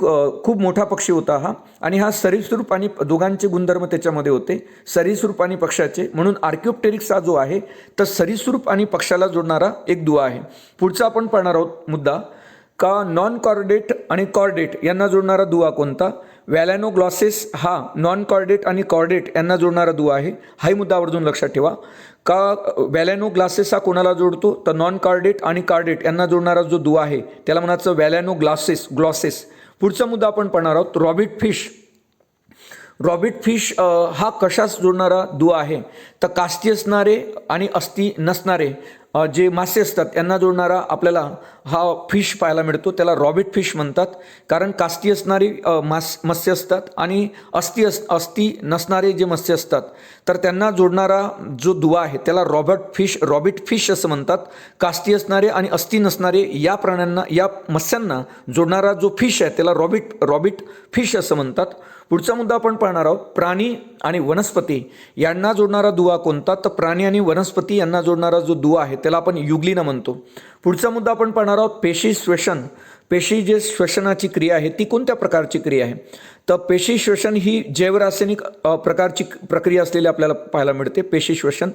खूप मोठा पक्षी होता हा. आणि हा सरीसृप आणि दोघांचे गुणधर्म त्याच्यामध्ये होते, सरीसृप आणि पक्षाचे. म्हणून आर्किओप्टेरिक्स हा जो आहे तर सरीसृप आणि पक्षाला जोडणारा एक दुवा आहे. पुढचा आपण पाहणार आहोत मुद्दा का नॉन कॉर्डेट आणि कॉर्डेट यांना जोडणारा दुवा कोणता? व्हॅलॅनोग्लॉसेस हा नॉन कॉर्डेट आणि कॉर्डेट यांना जोडणारा दुवा आहे. हाही मुद्दा आवर्जून लक्षात ठेवा का व्हॅलॅनोग्लॉसेस हा कोणाला जोडतो? तर नॉन कॉर्डेट आणि कॉर्डेट यांना जोडणारा जो दुवा आहे त्याला म्हणायचं व्हॅलॅनोग्लॉसेस. पुढचा मुद्दा आपण पाहणार आहोत. रॉबिट फिश हा कशास जोडणारा दुवा आहे? तर कास्ती असणारे आणि अस्थी नसणारे जे मासे असतात यांना जोडणारा आपल्याला हा फिश पाहायला मिळतो. त्याला रॉबिट फिश म्हणतात कारण कास्ती असणारी मत्स्य असतात आणि अस्थी नसणारे जे मत्स्य असतात तर त्यांना जोडणारा जो दुवा आहे त्याला रॉबिट फिश असं म्हणतात. कास्ती असणारे आणि अस्थी नसणारे या प्राण्यांना, या मत्स्यांना जोडणारा जो फिश आहे त्याला रॉबिट फिश असं म्हणतात. पुढचा मुद्दा आपण पाहणार आहोत. प्राणी आणि वनस्पती यांना जोडणारा दुवा कोणता? तर प्राणी आणि वनस्पती यांना जोडणारा जो दुवा आहे त्याला आपण युग्लिना म्हणतो. पुढचा मुद्दा आपण पाहणार आहोत. पेशी श्वसन. पेशी जे श्वसनाची क्रिया आहे ती कोणत्या प्रकारची क्रिया आहे? तर पेशी श्वसन ही जैवरासायनिक प्रकारची प्रक्रिया असलेली आपल्याला पाहायला मिळते, पेशी श्वसन.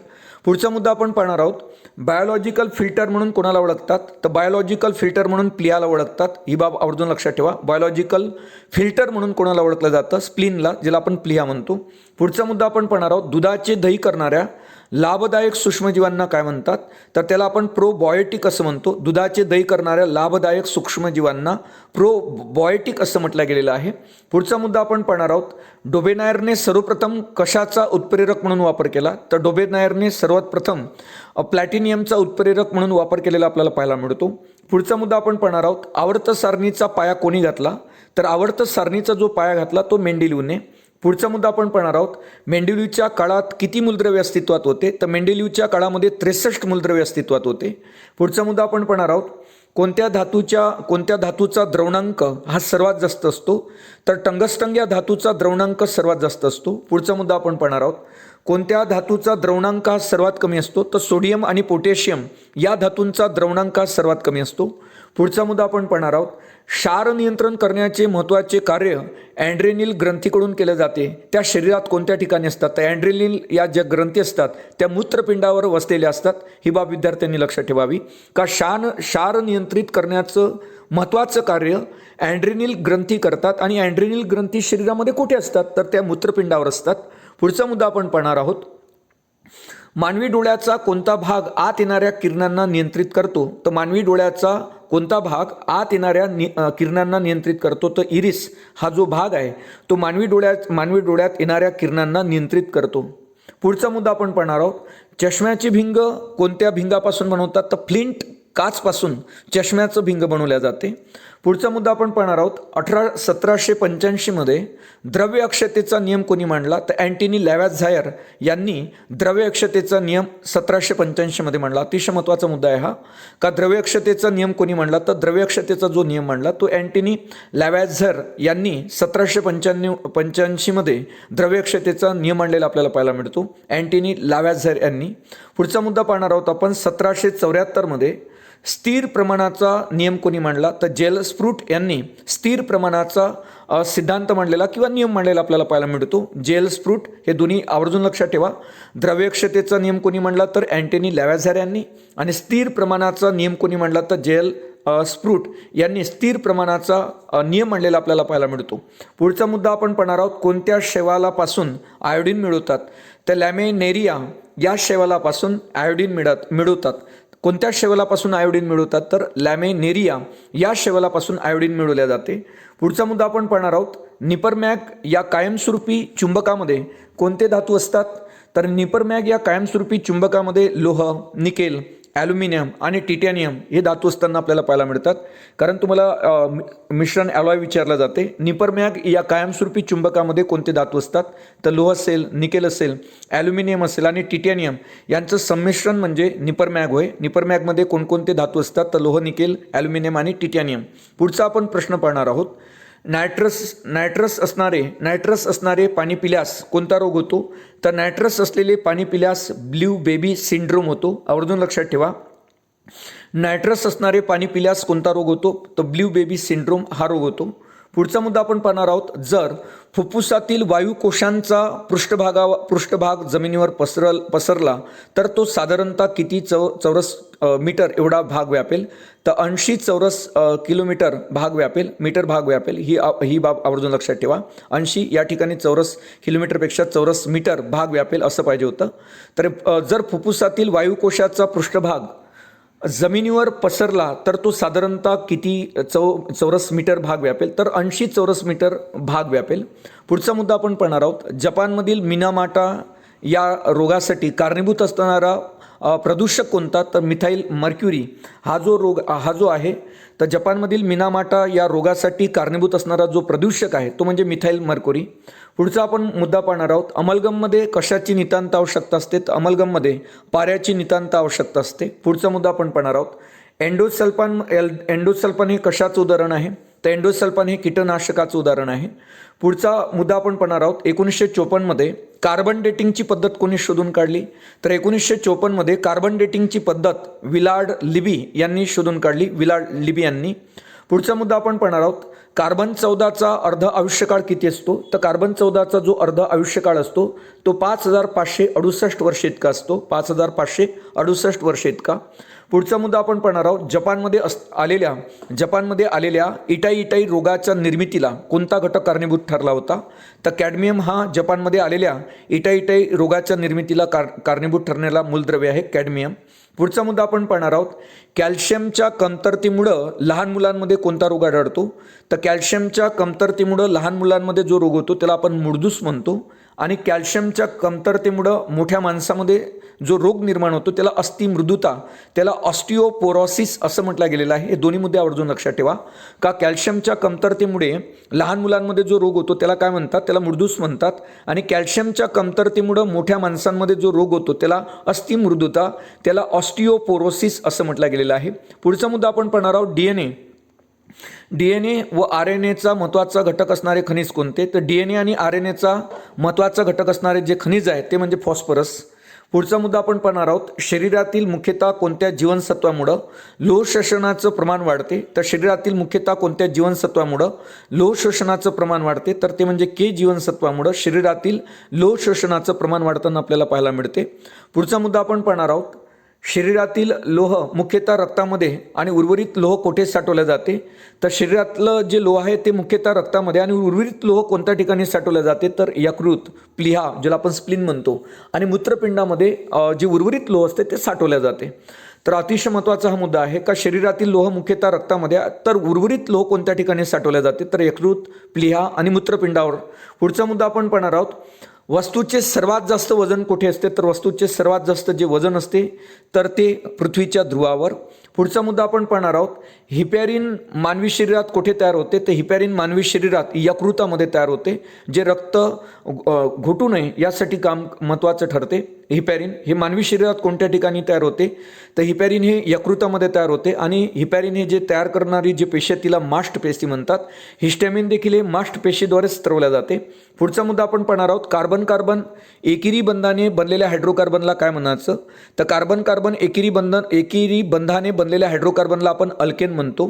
पुढचा मुद्दा आपण पाहणार आहोत. बायोलॉजिकल फिल्टर म्हणून कोणाला ओळखतात? तर बायोलॉजिकल फिल्टर म्हणून प्लियाला ओळखतात. ही बाब आवर्जून लक्षात ठेवा. बायोलॉजिकल फिल्टर म्हणून कोणाला ओळखलं जातं? स्प्लिनला, ज्याला आपण प्लिया म्हणतो. पुढचा मुद्दा आपण पाहणार आहोत. दुधाचे दही करणाऱ्या लाभदायक सूक्ष्मजीवांना काय म्हणतात, तर त्याला आपण प्रोबायोटिक असं म्हणतो. दुधाचे दही करणाऱ्या लाभदायक सूक्ष्मजीवांना प्रोबायोटिक असं म्हटलं गेलेलं आहे. पुढचा मुद्दा आपण पाहणार आहोत. डोबेनायरने सर्वप्रथम कशाचा उत्प्रेरक म्हणून वापर केला, तर डोबेनायरने सर्वात प्रथम प्लॅटिनियमचा उत्प्रेरक म्हणून वापर केलेला आपल्याला पाहायला मिळतो. पुढचा मुद्दा आपण पाहणार आहोत. आवर्त सारणीचा पाया कोणी घातला, तर आवर्त सारणीचा जो पाया घातला तो मेंडेलिव्हने. पुढचा मुद्दा आपण पाहणार आहोत. मेंडेलिव्हच्या काळात किती मूलद्रव्य अस्तित्वात होते, तर मेंडेलिव्हच्या काळामध्ये 63 मूलद्रव्य अस्तित्वात होते. पुढचा मुद्दा आपण पाहणार आहोत. कोणत्या धातूचा द्रवणांक हा सर्वात जास्त असतो, तर टंगस्टन या धातूचा द्रवणांक सर्वात जास्त असतो. पुढचा मुद्दा आपण पाहणार आहोत. कोणत्या धातूचा द्रवणांक हा सर्वात कमी असतो, तर सोडियम आणि पोटॅशियम या धातूंचा द्रवणांक हा सर्वात कमी असतो. पुढचा मुद्दा आपण पाहणार आहोत. क्षार नियंत्रण करण्याचे महत्त्वाचे कार्य अँड्रेनिल ग्रंथीकडून केले जाते. त्या शरीरात कोणत्या ठिकाणी असतात, तर अँड्रेनिल या ज्या ग्रंथी असतात त्या मूत्रपिंडावर वसलेल्या असतात. ही बाब विद्यार्थ्यांनी लक्षात ठेवावी. का क्षार नियंत्रित करण्याचं महत्त्वाचं कार्य अँड्रेनिल ग्रंथी करतात आणि अँड्रेनिल ग्रंथी शरीरामध्ये कुठे असतात, तर त्या मूत्रपिंडावर असतात. पुढचा मुद्दा आपण पाहणार आहोत. मानवी डोळ्याचा कोणता भाग आत येणाऱ्या किरणांना नियंत्रित करतो, तर मानवी डोळ्याचा कोणता भाग आत येणाऱ्या किरणांना नियंत्रित करतो, तर इरिस हा जो भाग आहे तो मानवी डोळ्यात येणाऱ्या किरणांना नियंत्रित करतो. पुढचा मुद्दा आपण पाहणार आहोत. चष्म्याची भिंग कोणत्या भिंगापासून बनवतात, तर फ्लिंट काचपासून चष्म्याचं भिंग बनवल्या जाते. पुढचा मुद्दा आपण पाहणार आहोत. 1785 मध्ये द्रव्य अक्षतेचा नियम कोणी मांडला, तर अँटनी लॅव्हॅझायर यांनी द्रव्य अक्षतेचा नियम 1785 मध्ये मांडला. अतिशय महत्त्वाचा मुद्दा आहे हा. का द्रव्य अक्षतेचा नियम कोणी मांडला, तर द्रव्य अक्षतेचा जो नियम मांडला तो अँटनी लॅव्हॅझायर यांनी 1785 मध्ये द्रव्य अक्षतेचा नियम मांडलेला आपल्याला पाहायला मिळतो, अँटनी लॅव्हॅझायर यांनी. पुढचा मुद्दा पाहणार आहोत आपण. 1774 मध्ये स्थिर प्रमाणाचा नियम कोणी मांडला, तर जेल स्प्रूट यांनी स्थिर प्रमाणाचा सिद्धांत मांडलेला किंवा नियम मांडलेला आपल्याला पाहायला मिळतो. जेल स्प्रूट हे दोन्ही आवर्जून लक्षात ठेवा. द्रव्यक्षतेचा नियम कोणी मांडला, तर अँटनी लॅव्हॅझायर यांनी. आणि स्थिर प्रमाणाचा नियम कोणी मांडला, तर जेल स्प्रूट यांनी स्थिर प्रमाणाचा नियम मांडलेला आपल्याला पाहायला मिळतो. पुढचा मुद्दा आपण पाहणार आहोत. कोणत्या शैवालापासून आयोडीन मिळवतात, तर लॅमेनेरिया या शैवालापासून आयोडीन मिळवतात. कोणत्या शैवालापासून आयोडीन मिळवतात, तर लॅमेनेरिया या शैवालापासून आयोडीन मिळवल्या जाते. पुढचा मुद्दा आपण पाहणार आहोत. निपरमॅग या कायमस्वरूपी चुंबकामध्ये कोणते धातू असतात, तर निपरमॅग या कायमस्वरूपी चुंबकामध्ये लोह, निकेल, ॲल्युमिनियम आणि टिटॅनियम हे धातू असताना आपल्याला पाहायला मिळतात. कारण तुम्हाला मिश्रण ॲलॉय विचारलं जाते. निपरमॅग या कायमस्वरूपी चुंबकामध्ये कोणते धातू असतात, तर लोह असेल, निकेल असेल, ॲल्युमिनियम असेल आणि टिटॅनियम यांचं संमिश्रण म्हणजे निपरमॅग होय. निपरमॅगमध्ये कोणकोणते धातू असतात, तर लोह, निकेल, ॲल्युमिनियम आणि टिटॅनियम. पुढचा आपण प्रश्न पाहणार आहोत. नायट्रस असणारे पाणी पिल्यास कोणता रोग होतो, तर नायट्रस असलेले पाणी पिल्यास ब्ल्यू बेबी सिंड्रोम होतो. आवर्जून लक्षात ठेवा. नायट्रस असणारे पाणी पिल्यास कोणता रोग होतो, तर ब्ल्यू बेबी सिंड्रोम हा रोग होतो. पुढचा मुद्दा आपण पाहणार आहोत. जर फुफ्फुसातील वायुकोशांचा पृष्ठभाग जमिनीवर पसरला तर तो साधारणतः किती चौरस मीटर एवढा भाग व्यापेल, तर 80 चौरस किलोमीटर भाग व्यापेल, मीटर भाग व्यापेल. ही बाब आवर्जून लक्षात ठेवा. 80 या ठिकाणी चौरस किलोमीटरपेक्षा चौरस मीटर भाग व्यापेल असं पाहिजे होतं. तर जर फुफ्फुसातील वायुकोशाचा पृष्ठभाग जमिनीवर पसरला तर तो साधारणतः किती चौरस मीटर भाग व्यापेल, तर 80 चौरस मीटर भाग व्यापेल. पुढचा मुद्दा आपण पाहणार आहोत. जपानमधील मिनामाटा या रोगासाठी कारणीभूत असणारा प्रदूषक कोणता, तर मिथाईल मर्क्युरी हा जो आहे, तर जपानमधील मिनामाटा या रोगासाठी कारणीभूत असणारा जो प्रदूषक आहे तो म्हणजे मिथाईल मर्क्युरी. पुढचा आपण मुद्दा पाहणार आहोत. अमलगममध्ये कशाची नितांत आवश्यकता असते, तर अमलगममध्ये पाऱ्याची नितांत आवश्यकता असते. पुढचा मुद्दा आपण पाहणार आहोत. एंडोसल्फान हे कशाचं उदाहरण आहे, तर एंडोसल्फान हे कीटकनाशकाचं उदाहरण आहे. पुढचा मुद्दा आपण पाहणार आहोत. 1954 मध्ये कार्बन डेटिंगची पद्धत कोणी शोधून काढली, तर 1954 मध्ये कार्बन डेटिंगची पद्धत विलार्ड लिबी यांनी शोधून काढली, विलार्ड लिबी यांनी. पुढचा मुद्दा आपण पाहणार आहोत. कार्बन 14चा अर्ध आयुष्यकाळ किती असतो, तर कार्बन 14चा जो अर्ध आयुष्यकाळ असतो तो 5568 वर्ष इतका असतो, 5568 वर्ष इतका. पुढचा मुद्दा आपण पाहणार आहोत. जपानमध्ये आलेल्या इटाई रोगाच्या निर्मितीला कोणता घटक कारणीभूत ठरला होता? तर कॅडमियम हा जपानमध्ये आलेल्या इटाई रोगाच्या निर्मितीला कारणीभूत ठरणारा मूलद्रव्य आहे कॅडमियम. पुढचा मुद्दा आपण पाहणार आहोत. कॅल्शियमच्या कमतरतेमुळं लहान मुलांमध्ये कोणता रोग आढळतो? तर कॅल्शियमच्या कमतरतेमुळं लहान मुलांमध्ये जो रोग होतो त्याला आपण मुळदूस म्हणतो. आणि कॅल्शियमच्या कमतरतेमुळं मोठ्या माणसामध्ये जो रोग निर्माण होतो त्याला अस्थिमृदुता, त्याला ऑस्टिओपोरोसिस असं म्हटलं गेलेलं आहे. हे दोन्ही मुद्दे आवर्जून लक्षात ठेवा. का कॅल्शियमच्या कमतरतेमुळे लहान मुलांमध्ये जो रोग होतो त्याला काय म्हणतात? त्याला मुळदूस म्हणतात. आणि कॅल्शियमच्या कमतरतेमुळं मोठ्या माणसांमध्ये जो रोग होतो त्याला अस्थिमृदुता, त्याला ऑस्टिओपोरोसिस असं म्हटलं गेलेलं आहे. पुढचा मुद्दा आपण पाहणार आहोत. डीएनए व आरएनएचा महत्त्वाचा घटक असणारे खनिज कोणते? तर डीएनए आणि आरएनएचा महत्त्वाचा घटक असणारे जे खनिज आहे ते म्हणजे फॉस्फरस. पुढचा मुद्दा आपण पाहणार आहोत. शरीरातील मुख्यतः कोणत्या जीवनसत्वामुळं लोह शोषणाचं प्रमाण वाढते? तर शरीरातील मुख्यतः कोणत्या जीवनसत्वामुळं लोह शोषणाचं प्रमाण वाढते? तर ते म्हणजे के जीवनसत्वामुळं शरीरातील लोह शोषणाचं प्रमाण वाढताना आपल्याला पाहायला मिळते. पुढचा मुद्दा आपण पाहणार आहोत. शरीरातील लोह मुख्यतः रक्तामध्ये आणि उर्वरित लोह कोठे साठवले जाते? तर शरीरातलं जे लोह आहे ते मुख्यतः रक्तामध्ये आणि उर्वरित लोह कोणत्या ठिकाणी साठवले जाते? तर यकृत, प्लीहा ज्याला आपण स्प्लीन म्हणतो, आणि मूत्रपिंडामध्ये जे उर्वरित लोह असते ते साठवले जाते. तर अतिशय महत्त्वाचा हा मुद्दा आहे का शरीरातील लोह मुख्यतः रक्तामध्ये, तर उर्वरित लोह कोणत्या ठिकाणी साठवले जाते? तर यकृत, प्लीहा आणि मूत्रपिंडावर. पुढचा मुद्दा आपण पाहणार आहोत. वस्तूचे सर्वात जास्त वजन कुठे असते? तर वस्तूचे सर्वात जास्त जे वजन असते तर ते पृथ्वीच्या ध्रुवावर. पुढचा मुद्दा आपण पाहणार आहोत. हिपॅरिन मानवी शरीरात कुठे तयार होते? तर हिपॅरिन मानवी शरीरात यकृतामध्ये तयार होते, जे रक्त घोटू नये यासाठी काम महत्त्वाचं ठरते. हिपॅरिन हे मानवी शरीरात कोणत्या ठिकाणी तयार होते? तर हिपॅरिन हे यकृतामध्ये तयार होते. आणि हिपॅरिन हे जे तयार करणारी जी पेशी आहे तिला मास्ट पेशी म्हणतात. हिस्टॅमिन देखील हे मास्ट पेशीद्वारे स्त्रवल्या जाते. पुढचा मुद्दा आपण पाहणार आहोत. कार्बन कार्बन एकेरी बंधाने बनलेल्या हायड्रोकार्बनला काय म्हणायचं? तर कार्बन कार्बन एकेरी बंधाने बनलेल्या हायड्रोकार्बनला आपण अल्केन म्हणतो.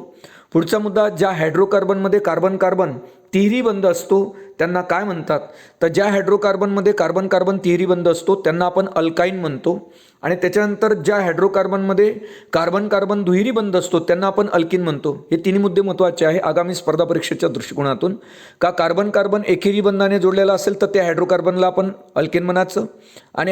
पुढचा मुद्दा. ज्या हायड्रोकार्बनमध्ये कार्बन कार्बन तिहेरी बंध असतो त्यांना काय म्हणतात? तर ज्या हायड्रोकार्बनमध्ये कार्बन कार्बन तिहेरी बंध असतो त्यांना आपण अल्काईन म्हणतो. आणि त्याच्यानंतर ज्या हायड्रोकार्बनमध्ये कार्बन कार्बन दुहेरी बंध असतो त्यांना आपण अल्किन म्हणतो. हे तिन्ही मुद्दे महत्त्वाचे आहे आगामी स्पर्धा परीक्षेच्या दृष्टिकोनातून. का कार्बन कार्बन एकेरी बंधाने जोडलेला असेल तर त्या हायड्रोकार्बनला आपण अल्केन म्हणायचं. आणि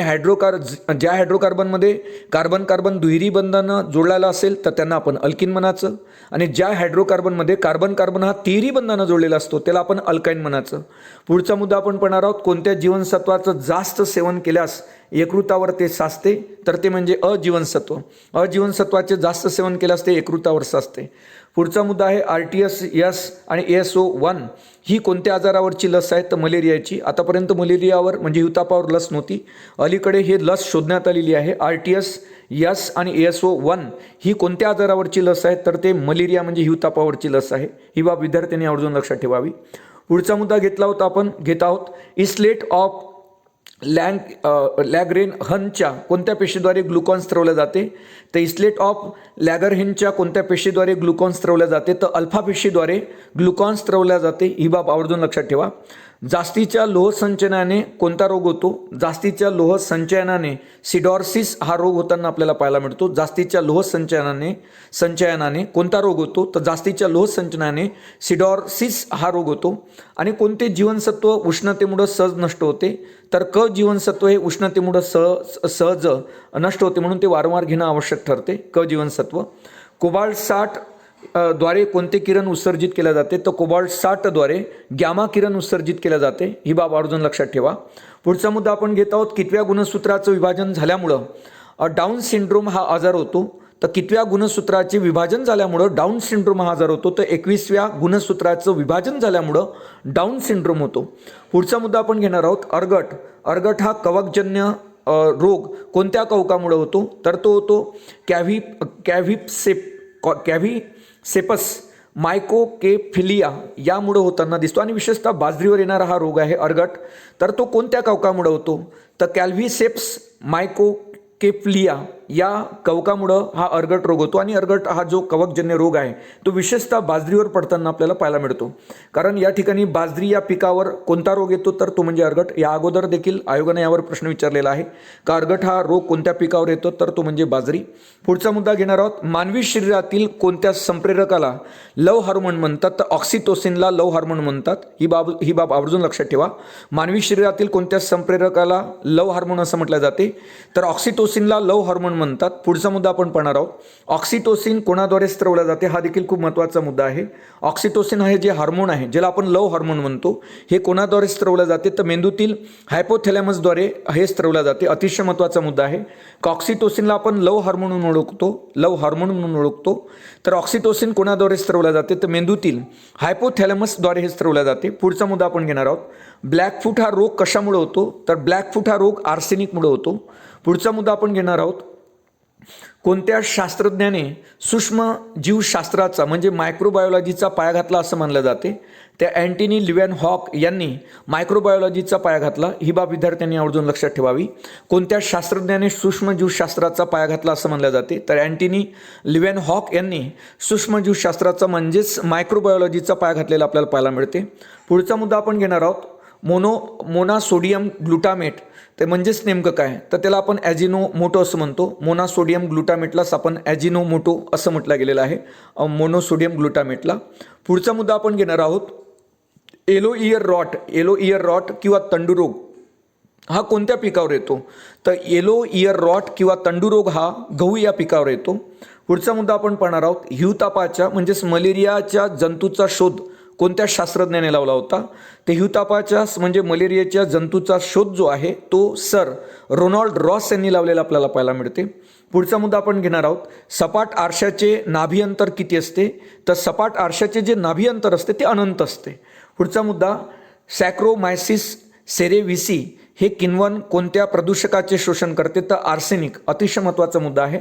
ज्या हायड्रोकार्बनमध्ये कार्बन कार्बन दुहेरी बंधानं जोडलेला असेल तर त्यांना आपण अल्किन म्हणायचं. आणि ज्या हायड्रोकार्बनमध्ये कार्बन कार्बन हा तिहेरी बंधानं जोडलेला असतो त्याला आपण अल्काईन म्हणायचं. पुढचा मुद्दा आपण पाहणार आहोत. कोणत्या जीवनसत्वाचं जास्त सेवन केल्यास यकृतावर ते साचते? तर ते म्हणजे अजीवनसत्व. अजीवनसत्वाचे जास्त सेवन केल्यास ते यकृतावर साचते. पुढचा मुद्दा आहे. RTS आणि ASO1 ही कोणत्या आजारावरची लस आहे? तर मलेरियाची. आतापर्यंत मलेरियावर म्हणजे हिवतापावर लस नव्हती, अलीकडे हे लस शोधण्यात आलेली आहे. RTS आणि ASO1 ही कोणत्या आजारावरची लस आहे? तर ते मलेरिया म्हणजे हिवतापावरची लस आहे. ही बाब विद्यार्थ्यांनी आवर्जून लक्षात ठेवावी. पुढचा मुद्दा घेत आहोत. इस्लेट ऑफ लॅगरेनहनच्या कोणत्या पेशीद्वारे ग्लुकॉन स्त्रवले जाते? तर इस्लेट ऑफ लॅगरहेनच्या कोणत्या पेशीद्वारे ग्लुकॉन स्त्रवले जाते? तर अल्फा पेशीद्वारे ग्लुकॉन स्त्रवल्या जाते. ही बाब आवर्जून लक्षात ठेवा. जास्तीच्या लोह संचयनाने कोणता रोग होतो? जास्तीच्या लोह संचयनाने सिडॉर्सिस हा रोग होताना आपल्याला पाहायला मिळतो. जास्तीच्या लोह संचयनाने कोणता रोग होतो? तर जास्तीच्या लोह संचयनाने सिडॉर्सिस हा रोग होतो. आणि कोणते जीवनसत्व उष्णतेमुळे सहज नष्ट होते? तर क जीवनसत्व हे उष्णतेमुळे सहज नष्ट होते म्हणून ते वारंवार घेणं आवश्यक ठरते. क जीवनसत्व. कोबाल्ट 60 द्वारे कोणते किरण उत्सर्जित केले जाते? तर कोबाल्ट 60 द्वारे गॅमा किरण उत्सर्जित केले जाते. ही बाब आवर्जून लक्षात ठेवा. पुढचा मुद्दा आपण घेत आहोत. कितव्या गुणसूत्राचं विभाजन झाल्यामुळं डाऊन सिंड्रोम हा आजार होतो? तर कितव्या गुणसूत्राचे विभाजन झाल्यामुळं डाऊन सिंड्रोम हा आजार होतो? तर 21व्या गुणसूत्राचं विभाजन झाल्यामुळं डाऊन सिंड्रोम होतो. पुढचा मुद्दा आपण घेणार आहोत. अर्गट हा कवकजन्य रोग कोणत्या कवकामुळे होतो? तर तो होतो कॅव्हिसेपस मायकोकेफिलिया यामुळे होताना दिसतो. आणि विशेषतः बाजरीवर येणारा हा रोग आहे अर्गट. तर तो कोणत्या कवकामुळे होतो? तर कॅल्व्हिसेप्स मायकोकेफिलिया या कवकामुळं हा अर्गट रोग होतो आणि अर्गट हा जो कवकजन्य रोग आहे तो विशेषतः बाजरीवर पडताना आपल्याला पाहायला मिळतो. कारण या ठिकाणी बाजरी या पिकावर कोणता रोग येतो तर तो म्हणजे अर्गट. या अगोदर देखील आयोगाने यावर प्रश्न विचारलेला आहे का अर्गट हा रोग कोणत्या पिकावर येतो तर तो म्हणजे बाजरी. पुढचा मुद्दा घेणार आहोत. मानवी शरीरातील कोणत्या संप्रेरकाला लव हार्मोन म्हणतात तर ऑक्सिटोसिनला लव हार्मोन म्हणतात. ही बाब आवर्जून लक्षात ठेवा. मानवी शरीरातील कोणत्या संप्रेरकाला लव हार्मोन असं म्हटलं जाते तर ऑक्सिटोसिनला लव हार्मोन म्हणतात. पुढचा मुद्दा आपण पाहणार आहोत. ऑक्सिटोसिन कोणाद्वारे स्त्रवला जाते हा देखील खूप महत्त्वाचा मुद्दा आहे. ऑक्सिटोसिन हे जे हार्मोन आहे ज्याला आपण लव हार्मोन म्हणतो हे कोणाद्वारे स्त्रवलं जाते तर मेंदूतील हायपोथॅलॅमसद्वारे हे स्त्रवलं जाते. अतिशय महत्त्वाचा मुद्दा आहे. ऑक्सिटोसिनला आपण लव हार्मोन म्हणून ओळखतो तर ऑक्सिटोसिन कोणाद्वारे स्त्रवला जाते तर मेंदूतील हायपोथॅलॅमसद्वारे हे स्त्रवला जाते. पुढचा मुद्दा आपण घेणार आहोत. ब्लॅकफूट हा रोग कशामुळे होतो तर ब्लॅकफूट हा रोग आर्सेनिकमुळे होतो. पुढचा मुद्दा आपण घेणार आहोत. कोणत्या शास्त्रज्ञाने सूक्ष्म जीवशास्त्राचा म्हणजे मायक्रोबायोलॉजीचा पाया घातला असं मानलं जाते त्या अँटनी लिव्हनहॉक यांनी मायक्रोबायोलॉजीचा पाया घातला. ही बाब विद्यार्थ्यांनी आवर्जून लक्षात ठेवावी. कोणत्या शास्त्रज्ञाने सूक्ष्म जीवशास्त्राचा पाया घातला असं मानलं जाते तर अँटनी लिव्हनहॉक यांनी सूक्ष्म जीवशास्त्राचा म्हणजेच मायक्रोबायोलॉजीचा पाया घातलेला आपल्याला पाहायला मिळते. पुढचा मुद्दा आपण घेणार आहोत. मोनोसोडियम ग्लुटामेट ते म्हणजेच नेमकं काय तर त्याला आपण ॲजिनोमोटो असं म्हणतो. मोनोसोडियम ग्लुटामेटलाच आपण ॲजिनोमोटो असं म्हटलं गेलेलं आहे मोनोसोडियम ग्लुटामेटला. पुढचा मुद्दा आपण घेणार आहोत. येलो इयर रॉट किंवा तंडुरोग हा कोणत्या पिकावर येतो तर येलो इयर रॉट किंवा तंडुरोग हा गहू या पिकावर येतो. पुढचा मुद्दा आपण पाहणार आहोत. हिवतापाच्या म्हणजेच मलेरियाच्या जंतूचा शोध कोणत्या शास्त्रज्ञाने लावला होता ते हिवतापाच्या म्हणजे मलेरियाच्या जंतूचा शोध जो आहे तो सर रोनाल्ड रॉस यांनी लावलेला आपल्याला पाहायला मिळते. पुढचा मुद्दा आपण घेणार आहोत. सपाट आरशाचे नाभी अंतर किती असते तर सपाट आरशाचे जे नाभी अंतर असते ते अनंत असते. पुढचा मुद्दा. सॅक्रोमायसिस सेरेविसी हे किण्वन कोणत्या प्रदूषकाचे शोषण करते तर आर्सेनिक. अतिशय महत्त्वाचा मुद्दा आहे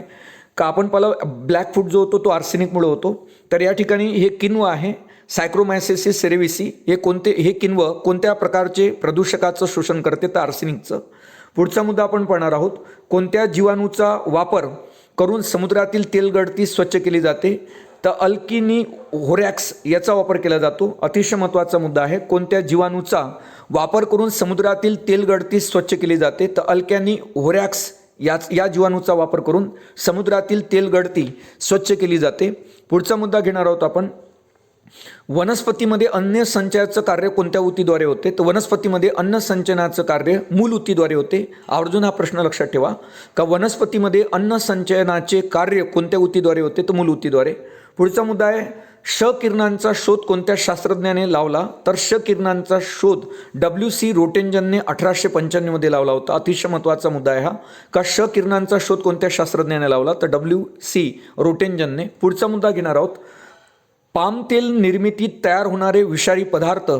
का आपण पाहिलं ब्लॅकफूट जो होतो तो आर्सेनिकमुळे होतो तर या ठिकाणी हे किण्व आहे सायक्रोमायसिस सेरेविसी हे किण्व कोणत्या प्रकारचे प्रदूषकाचं शोषण करते तर आर्सेनिकचं. पुढचा मुद्दा आपण पाहणार आहोत. कोणत्या जीवाणूचा वापर करून समुद्रातील तेलगळती स्वच्छ केली जाते तर अल्किनी होरॅक्स याचा वापर केला जातो. अतिशय महत्त्वाचा मुद्दा आहे. कोणत्या जीवाणूचा वापर करून समुद्रातील तेलगळती स्वच्छ केली जाते तर अल्कॅनी होरॅक्स या जीवाणूचा वापर करून समुद्रातील तेलगळती स्वच्छ केली जाते. पुढचा मुद्दा घेणार आहोत आपण. वनस्पतीमध्ये अन्न संचयाचं कार्य कोणत्या ऊतीद्वारे होते तर वनस्पतीमध्ये अन्न संचयनाचं कार्य मूल ऊतीद्वारे होते. आवर्जून हा प्रश्न लक्षात ठेवा का वनस्पतीमध्ये अन्न संचयनाचे कार्य कोणत्या ऊतीद्वारे होते तर मूल ऊतीद्वारे. पुढचा मुद्दा आहे. श किरणांचा शोध कोणत्या शास्त्रज्ञाने लावला तर श किरणांचा शोध WC रोटेंजनने 1895 लावला होता. अतिशय महत्त्वाचा मुद्दा आहे हा का श किरणांचा शोध कोणत्या शास्त्रज्ञाने लावला तर WC रोटेंजनने. पुढचा मुद्दा घेणार आहोत. पाम तेल निर्मितीत तयार होणारे विषारी पदार्थ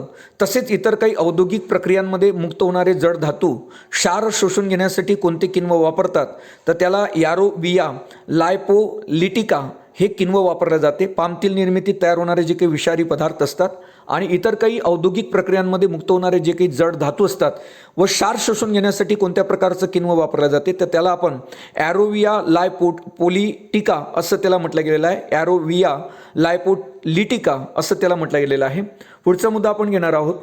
तसेच इतर काही औद्योगिक प्रक्रियांमध्ये मुक्त होणारे जड धातू क्षार शोषून घेण्यासाठी कोणते किण्व वापरतात तर त्याला यारोविया लायपोलिटिका हे किण्व वापरले जाते. पाम तेल निर्मितीत तयार होणारे जे काही विषारी पदार्थ असतात आणि इतर काही औद्योगिक प्रक्रियांमध्ये मुक्त होणारे जे काही जड धातू असतात व क्षार शोषून घेण्यासाठी कोणत्या प्रकारचं किण्व वापरले जाते तर त्याला आपण ॲरोविया लायपोलिटिका असं त्याला म्हटलं गेलेलं आहे. ॲरोविया लायपोलिटिका असं त्याला म्हटलं गेलेलं आहे. पुढचा मुद्दा आपण घेणार आहोत.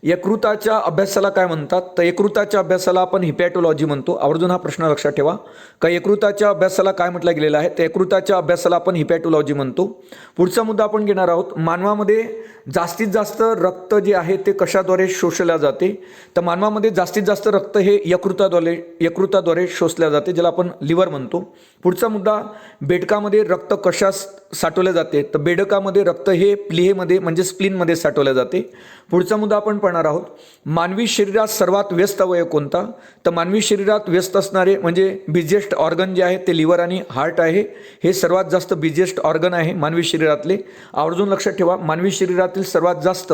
यकृताच्या अभ्यासाला काय म्हणतात तर यकृताच्या अभ्यासाला आपण हिपॅटोलॉजी म्हणतो. आवर्जून हा प्रश्न लक्षात ठेवा का यकृताच्या अभ्यासाला काय म्हटलं गेलेलं आहे तर यकृताच्या अभ्यासाला आपण हिपॅटोलॉजी म्हणतो. पुढचा मुद्दा आपण घेणार आहोत. मानवामध्ये जास्तीत जास्त रक्त जे आहे ते कशाद्वारे शोषल्या जाते तर मानवामध्ये जास्तीत जास्त रक्त हे यकृताद्वारे शोषल्या जाते ज्याला आपण लिव्हर म्हणतो. पुढचा मुद्दा. बेडकामध्ये रक्त कशास साठवले जाते तर बेडकामध्ये रक्त हे प्लीहेमध्ये म्हणजे स्प्लीनमध्ये साठवले जाते. पुढचा मुद्दा आपण पाहणार आहोत. मानवी शरीरात सर्वात व्यस्त अवयव कोणता तर मानवी शरीरात व्यस्त असणारे म्हणजे बिझिएस्ट ऑर्गन जे आहे ते लिव्हर आणि हार्ट आहे. हे सर्वात जास्त बिझिएस्ट ऑर्गन आहे मानवी शरीरातले. आवर्जून लक्षात ठेवा मानवी शरीरातील सर्वात जास्त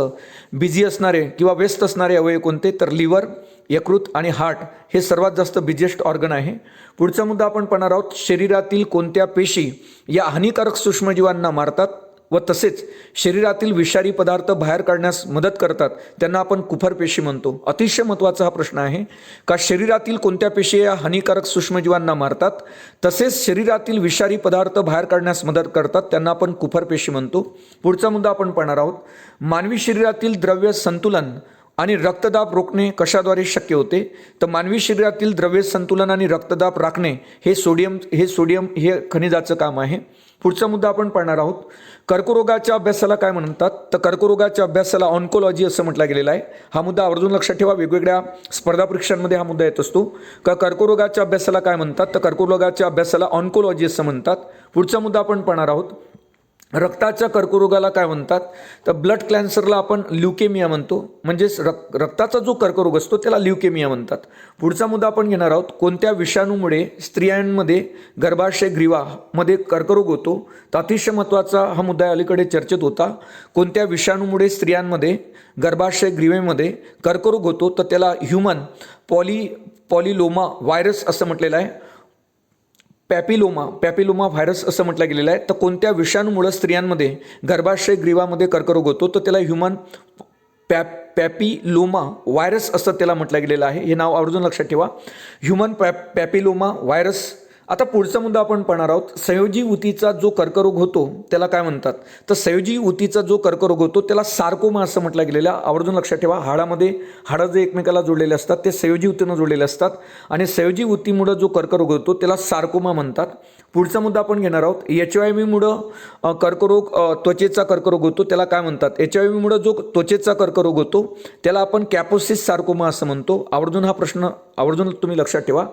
बिझी असणारे किंवा व्यस्त असणारे अवयव कोणते तर लिव्हर यकृत आणि हार्ट हे सर्वात जास्त बिझिएस्ट ऑर्गन आहे. पुढचा मुद्दा आपण पाहणार आहोत. शरीरातील कोणत्या पेशी या हानिकारक सूक्ष्मजीवांना मारतात व तसेच शरीरातील विषारी पदार्थ बाहेर काढण्यास मदत करतात त्यांना आपण कुफर पेशी म्हणतो. अतिशय महत्त्वाचा हा प्रश्न आहे का शरीरातील कोणत्या पेशी या हानिकारक सूक्ष्मजीवांना मारतात तसेच शरीरातील विषारी पदार्थ बाहेर काढण्यास मदत करतात त्यांना आपण कुफर पेशी म्हणतो. पुढचा मुद्दा आपण पाहणार आहोत. मानवी शरीरातील द्रव्य संतुलन आणि रक्तदाब रोखणे कशाद्वारे शक्य होते. तर मानवी शरीरातील द्रव्य संतुलन आणि रक्तदाब राखणे हे सोडियम हे खनिजाचं काम आहे. पुढचा मुद्दा आपण पाहणार आहोत. कर्करोगाच्या अभ्यासाला काय म्हणतात. तर कर्करोगाच्या अभ्यासाला ऑन्कोलॉजी असं म्हटलं गेलेलं आहे. हा मुद्दा आवर्जून लक्षात ठेवा. वेगवेगळ्या स्पर्धा परीक्षांमध्ये हा मुद्दा येत असतो. कर्करोगाच्या अभ्यासाला काय म्हणतात. तर कर्करोगाच्या अभ्यासाला ऑन्कोलॉजी असं म्हणतात. पुढचा मुद्दा आपण पाहणार आहोत. रक्ताच्या कर्करोगाला काय म्हणतात. तर ब्लड कॅन्सरला आपण ल्युकेमिया म्हणतो. म्हणजेच रक्ताचा जो कर्करोग असतो त्याला ल्युकेमिया म्हणतात. पुढचा मुद्दा आपण घेणार आहोत. कोणत्या विषाणूमुळे स्त्रियांमध्ये गर्भाशय ग्रीवामध्ये कर्करोग होतो. तर अतिशय महत्त्वाचा हा मुद्दा अलीकडे चर्चेत होता. कोणत्या विषाणूमुळे स्त्रियांमध्ये गर्भाशय ग्रीवेमध्ये कर्करोग होतो. तर त्याला ह्युमन पॉलिलोमा व्हायरस असं म्हटलेलं आहे. पॅपिलोमा व्हायरस असं म्हटलं गेलेलं आहे. तर कोणत्या विषाणूमुळे स्त्रियांमध्ये गर्भाशय ग्रीवामध्ये कर्करोग होतो. तर त्याला ह्युमन पॅपिलोमा व्हायरस असं त्याला म्हटलं गेलेलं आहे. हे नाव आवर्जून लक्षात ठेवा. Human papilloma virus. आता पुढचा मुद्दा आपण पाहणार आहोत. संयोजी ऊतीचा जो कर्करोग होतो त्याला काय म्हणतात. तर संयोजी ऊतीचा जो कर्करोग होतो त्याला सार्कोमा असं म्हटलं गेलेलं आहे. आवर्जून लक्षात ठेवा. हाडं जे एकमेकाला जोडलेले असतात ते संयोजी ऊतीनं जोडलेले असतात आणि संयोजी ऊतीमुळे जो कर्करोग होतो त्याला सार्कोमा म्हणतात. पुढचा मुद्दा आपण घेणार आहोत. HIV कर्करोग त्वचेचा कर्करोग होतो त्याला काय म्हणतात. HIV जो त्वचेचा कर्करोग होतो त्याला आपण कॅपोसिस सार्कोमा असं म्हणतो. आवर्जून हा प्रश्न आवर्जून तुम्ही लक्षात ठेवा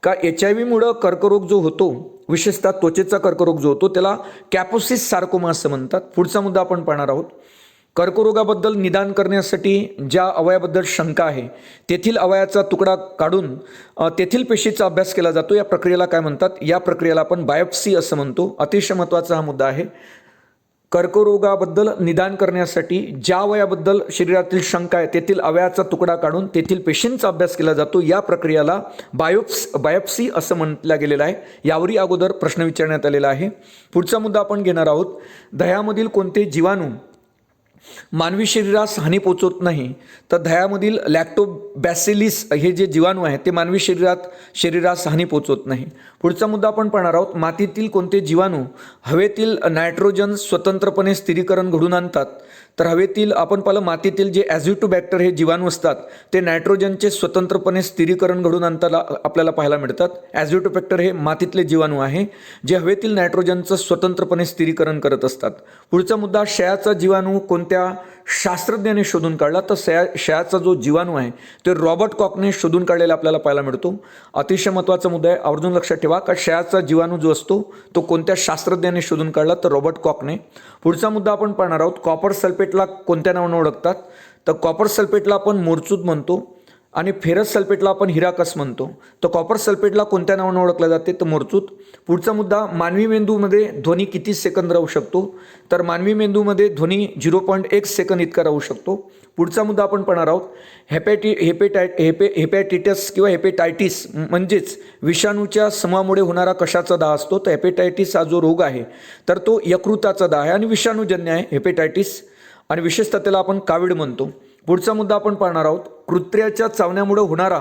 का HIV कर्करोग जो होतो विशेषतः त्वचेचा कर्करोग जो होतो त्याला कॅपोसिस सार्कोमा असं म्हणतात. पुढचा मुद्दा आपण पाहणार आहोत. कर्करोगाबद्दल निदान करण्यासाठी ज्या अवयाबद्दल शंका आहे तेथील अवयाचा तुकडा काढून तेथील पेशीचा अभ्यास केला जातो. या प्रक्रियेला काय म्हणतात. या प्रक्रियेला आपण बायोप्सी असं म्हणतो. अतिशय महत्त्वाचा हा मुद्दा आहे. कर्करोगाबद्दल निदान करण्यासाठी ज्या अवयाबद्दल शरीरातील शंका आहे तेथील अवयाचा तुकडा काढून तेथील पेशींचा अभ्यास केला जातो. या प्रक्रियेला बायोप्सी असं म्हटलं गेलेलं आहे. यावरही अगोदर प्रश्न विचारण्यात आलेला आहे. पुढचा मुद्दा आपण घेणार आहोत. दह्यामधील कोणते जीवाणू मानवी शरीरास हानी पोचवत नाही. तर दह्यामधील लॅक्टोबॅसिलिस हे जे जीवाणू आहे ते मानवी शरीरास हानी पोचवत नाही. पुढचा मुद्दा आपण पाहणार आहोत. मातीतील कोणते जीवाणू हवेतील नायट्रोजन स्वतंत्रपणे स्थिरीकरण घडून आणतात. तर हवेतील आपण पाहिलं मातीतील जे ॲझिटोबॅक्टर हे जीवाणू असतात ते नायट्रोजनचे स्वतंत्रपणे स्थिरीकरण घडून आणताना आपल्याला पाहायला मिळतात. ॲझिटोबॅक्टर हे मातीतले जीवाणू आहे जे हवेतील नायट्रोजनचं स्वतंत्रपणे स्थिरीकरण करत असतात. पुढचा मुद्दा. क्षयाचा जीवाणू कोणत्या शास्त्रज्ञाने शोधून काढला. तर क्षयाचा जो जीवाणू आहे ते रॉबर्ट कॉकने शोधून काढलेला आपल्याला पाहायला मिळतो. अतिशय महत्त्वाचा मुद्दा आहे. आवर्जून लक्षात ठेवा का क्षयाचा जीवाणू जो असतो तो कोणत्या शास्त्रज्ञाने शोधून काढला. तर रॉबर्ट कॉकने. पुढचा मुद्दा आपण पाहणार आहोत. कॉपर सल्फेटला कोणत्या नावाने ओळखतात. तर कॉपर सल्फेटला आपण मोरचूद म्हणतो आणि फेरस सल्फेटला आपण हिराकस म्हणतो. तर कॉपर सल्फेटला कोणत्या नावाने ओळखलं जाते. तर मोरचूद. पुढचा मुद्दा. मानवी मेंदूमध्ये ध्वनी किती सेकंद राहू शकतो. तर मानवी मेंदूमध्ये ध्वनी 0.1 सेकंद इतका राहू शकतो. पुढचा मुद्दा आपण पाहणार आहोत. हेपॅटायटिस किंवा हेपेटायटिस म्हणजेच विषाणूच्या समूहामुळे होणारा कशाचा दाह असतो. तर हेपेटायटिस हा जो रोग आहे तर तो यकृताचा दाह आहे आणि विषाणूजन्य आहे हेपेटायटिस आणि विशेषतः त्याला आपण कावीड म्हणतो. पुढचा मुद्दा आपण पाहणार आहोत. कुत्र्याच्या चावण्यामुळे होणारा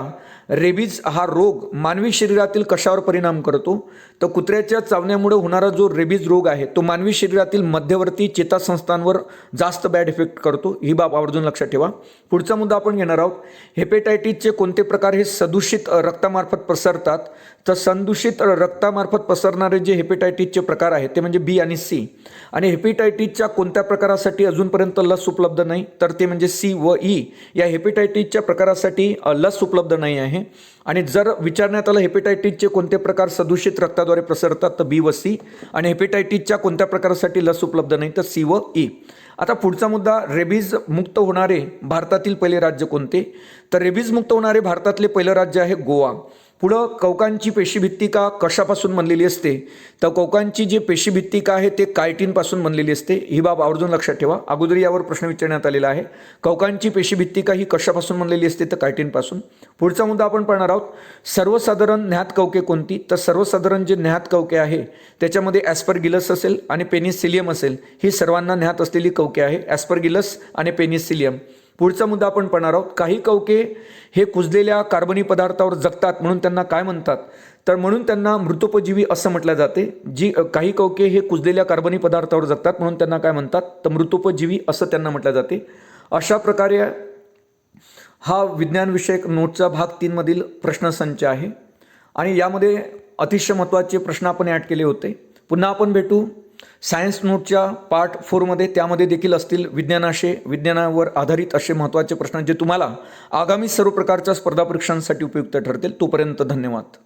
रेबीज हा रोग मानवी शरीरातील कशावर परिणाम करतो. तर कुत्र्याच्या चावण्यामुळे होणारा जो रेबीज रोग आहे तो मानवी शरीरातील मध्यवर्ती चेतासंस्थांवर जास्त बॅड इफेक्ट करतो. ही बाब आवर्जून लक्षात ठेवा. पुढचा मुद्दा आपण घेणार आहोत. हेपेटायटिसचे कोणते प्रकार हे सदूषित रक्तामार्फत पसरतात. तर संदूषित रक्तामार्फत पसरणारे जे हेपेटायटिसचे प्रकार आहेत ते म्हणजे बी आणि सी. आणि हेपेटायटिसच्या कोणत्या प्रकारासाठी अजूनपर्यंत लस उपलब्ध नाही. तर ते म्हणजे सी व ई. या हेपेटायटिसच्या प्रकारासाठी लस उपलब्ध नाही आहे. आणि जर विचारण्यात आलं हेपेटायटिसचे कोणते प्रकार सदूषित रक्ताद्वारे पसरतात तर बी व सी. आणि हेपेटायटिसच्या कोणत्या प्रकारासाठी लस उपलब्ध नाही तर सी व ई. आता पुढचा मुद्दा. रेबीज मुक्त होणारे भारतातील पहिले राज्य कोणते. तर रेबीज मुक्त होणारे भारतातले पहिलं राज्य आहे गोवा. पुढं कवकांची पेशीभित्तिका कशापासून बनलेली असते, तर कवकांची जी पेशीभित्तिका आहे ते कायटिनपासून बनलेली असते. ही बाब आवर्जून लक्षात ठेवा. अगोदर यावर प्रश्न विचारण्यात आलेला आहे. कवकांची पेशीभित्तिका ही कशापासून बनलेली असते, तर कायटिनपासून. पुढचा मुद्दा आपण पाहणार आहोत. सर्वसाधारण ज्ञात कवके कोणती, तर सर्वसाधारण जे ज्ञात कवके आहे त्याच्यामध्ये ॲस्परगिलस असेल आणि पेनिसिलियम असेल. ही सर्वांना ज्ञात असलेली कवके आहे, ॲस्परगिलस आणि पेनिसिलियम. पुढचा मुद्दा आपण पाहणार आहोत. काही कवके हे कुजलेल्या कार्बनी पदार्थावर जगतात म्हणून त्यांना काय म्हणतात, तर म्हणून त्यांना मृतोपजीवी असं म्हटलं जाते. काही कवके हे कुजलेल्या कार्बनी पदार्थावर जगतात म्हणून त्यांना काय म्हणतात, तर मृतोपजीवी असं त्यांना म्हटलं जाते. अशा प्रकारे हा विज्ञानविषयक नोटचा भाग 3 मधील प्रश्नसंच आहे आणि यामध्ये अतिशय महत्त्वाचे प्रश्न आपण ॲड केले होते. पुन्हा आपण भेटू सायन्स नोटच्या पार्ट 4 मध्ये. त्यामध्ये देखील असतील विज्ञानावर आधारित असे महत्त्वाचे प्रश्न जे तुम्हाला आगामी सर्व प्रकारच्या स्पर्धा परीक्षांसाठी उपयुक्त ठरतील. तोपर्यंत धन्यवाद.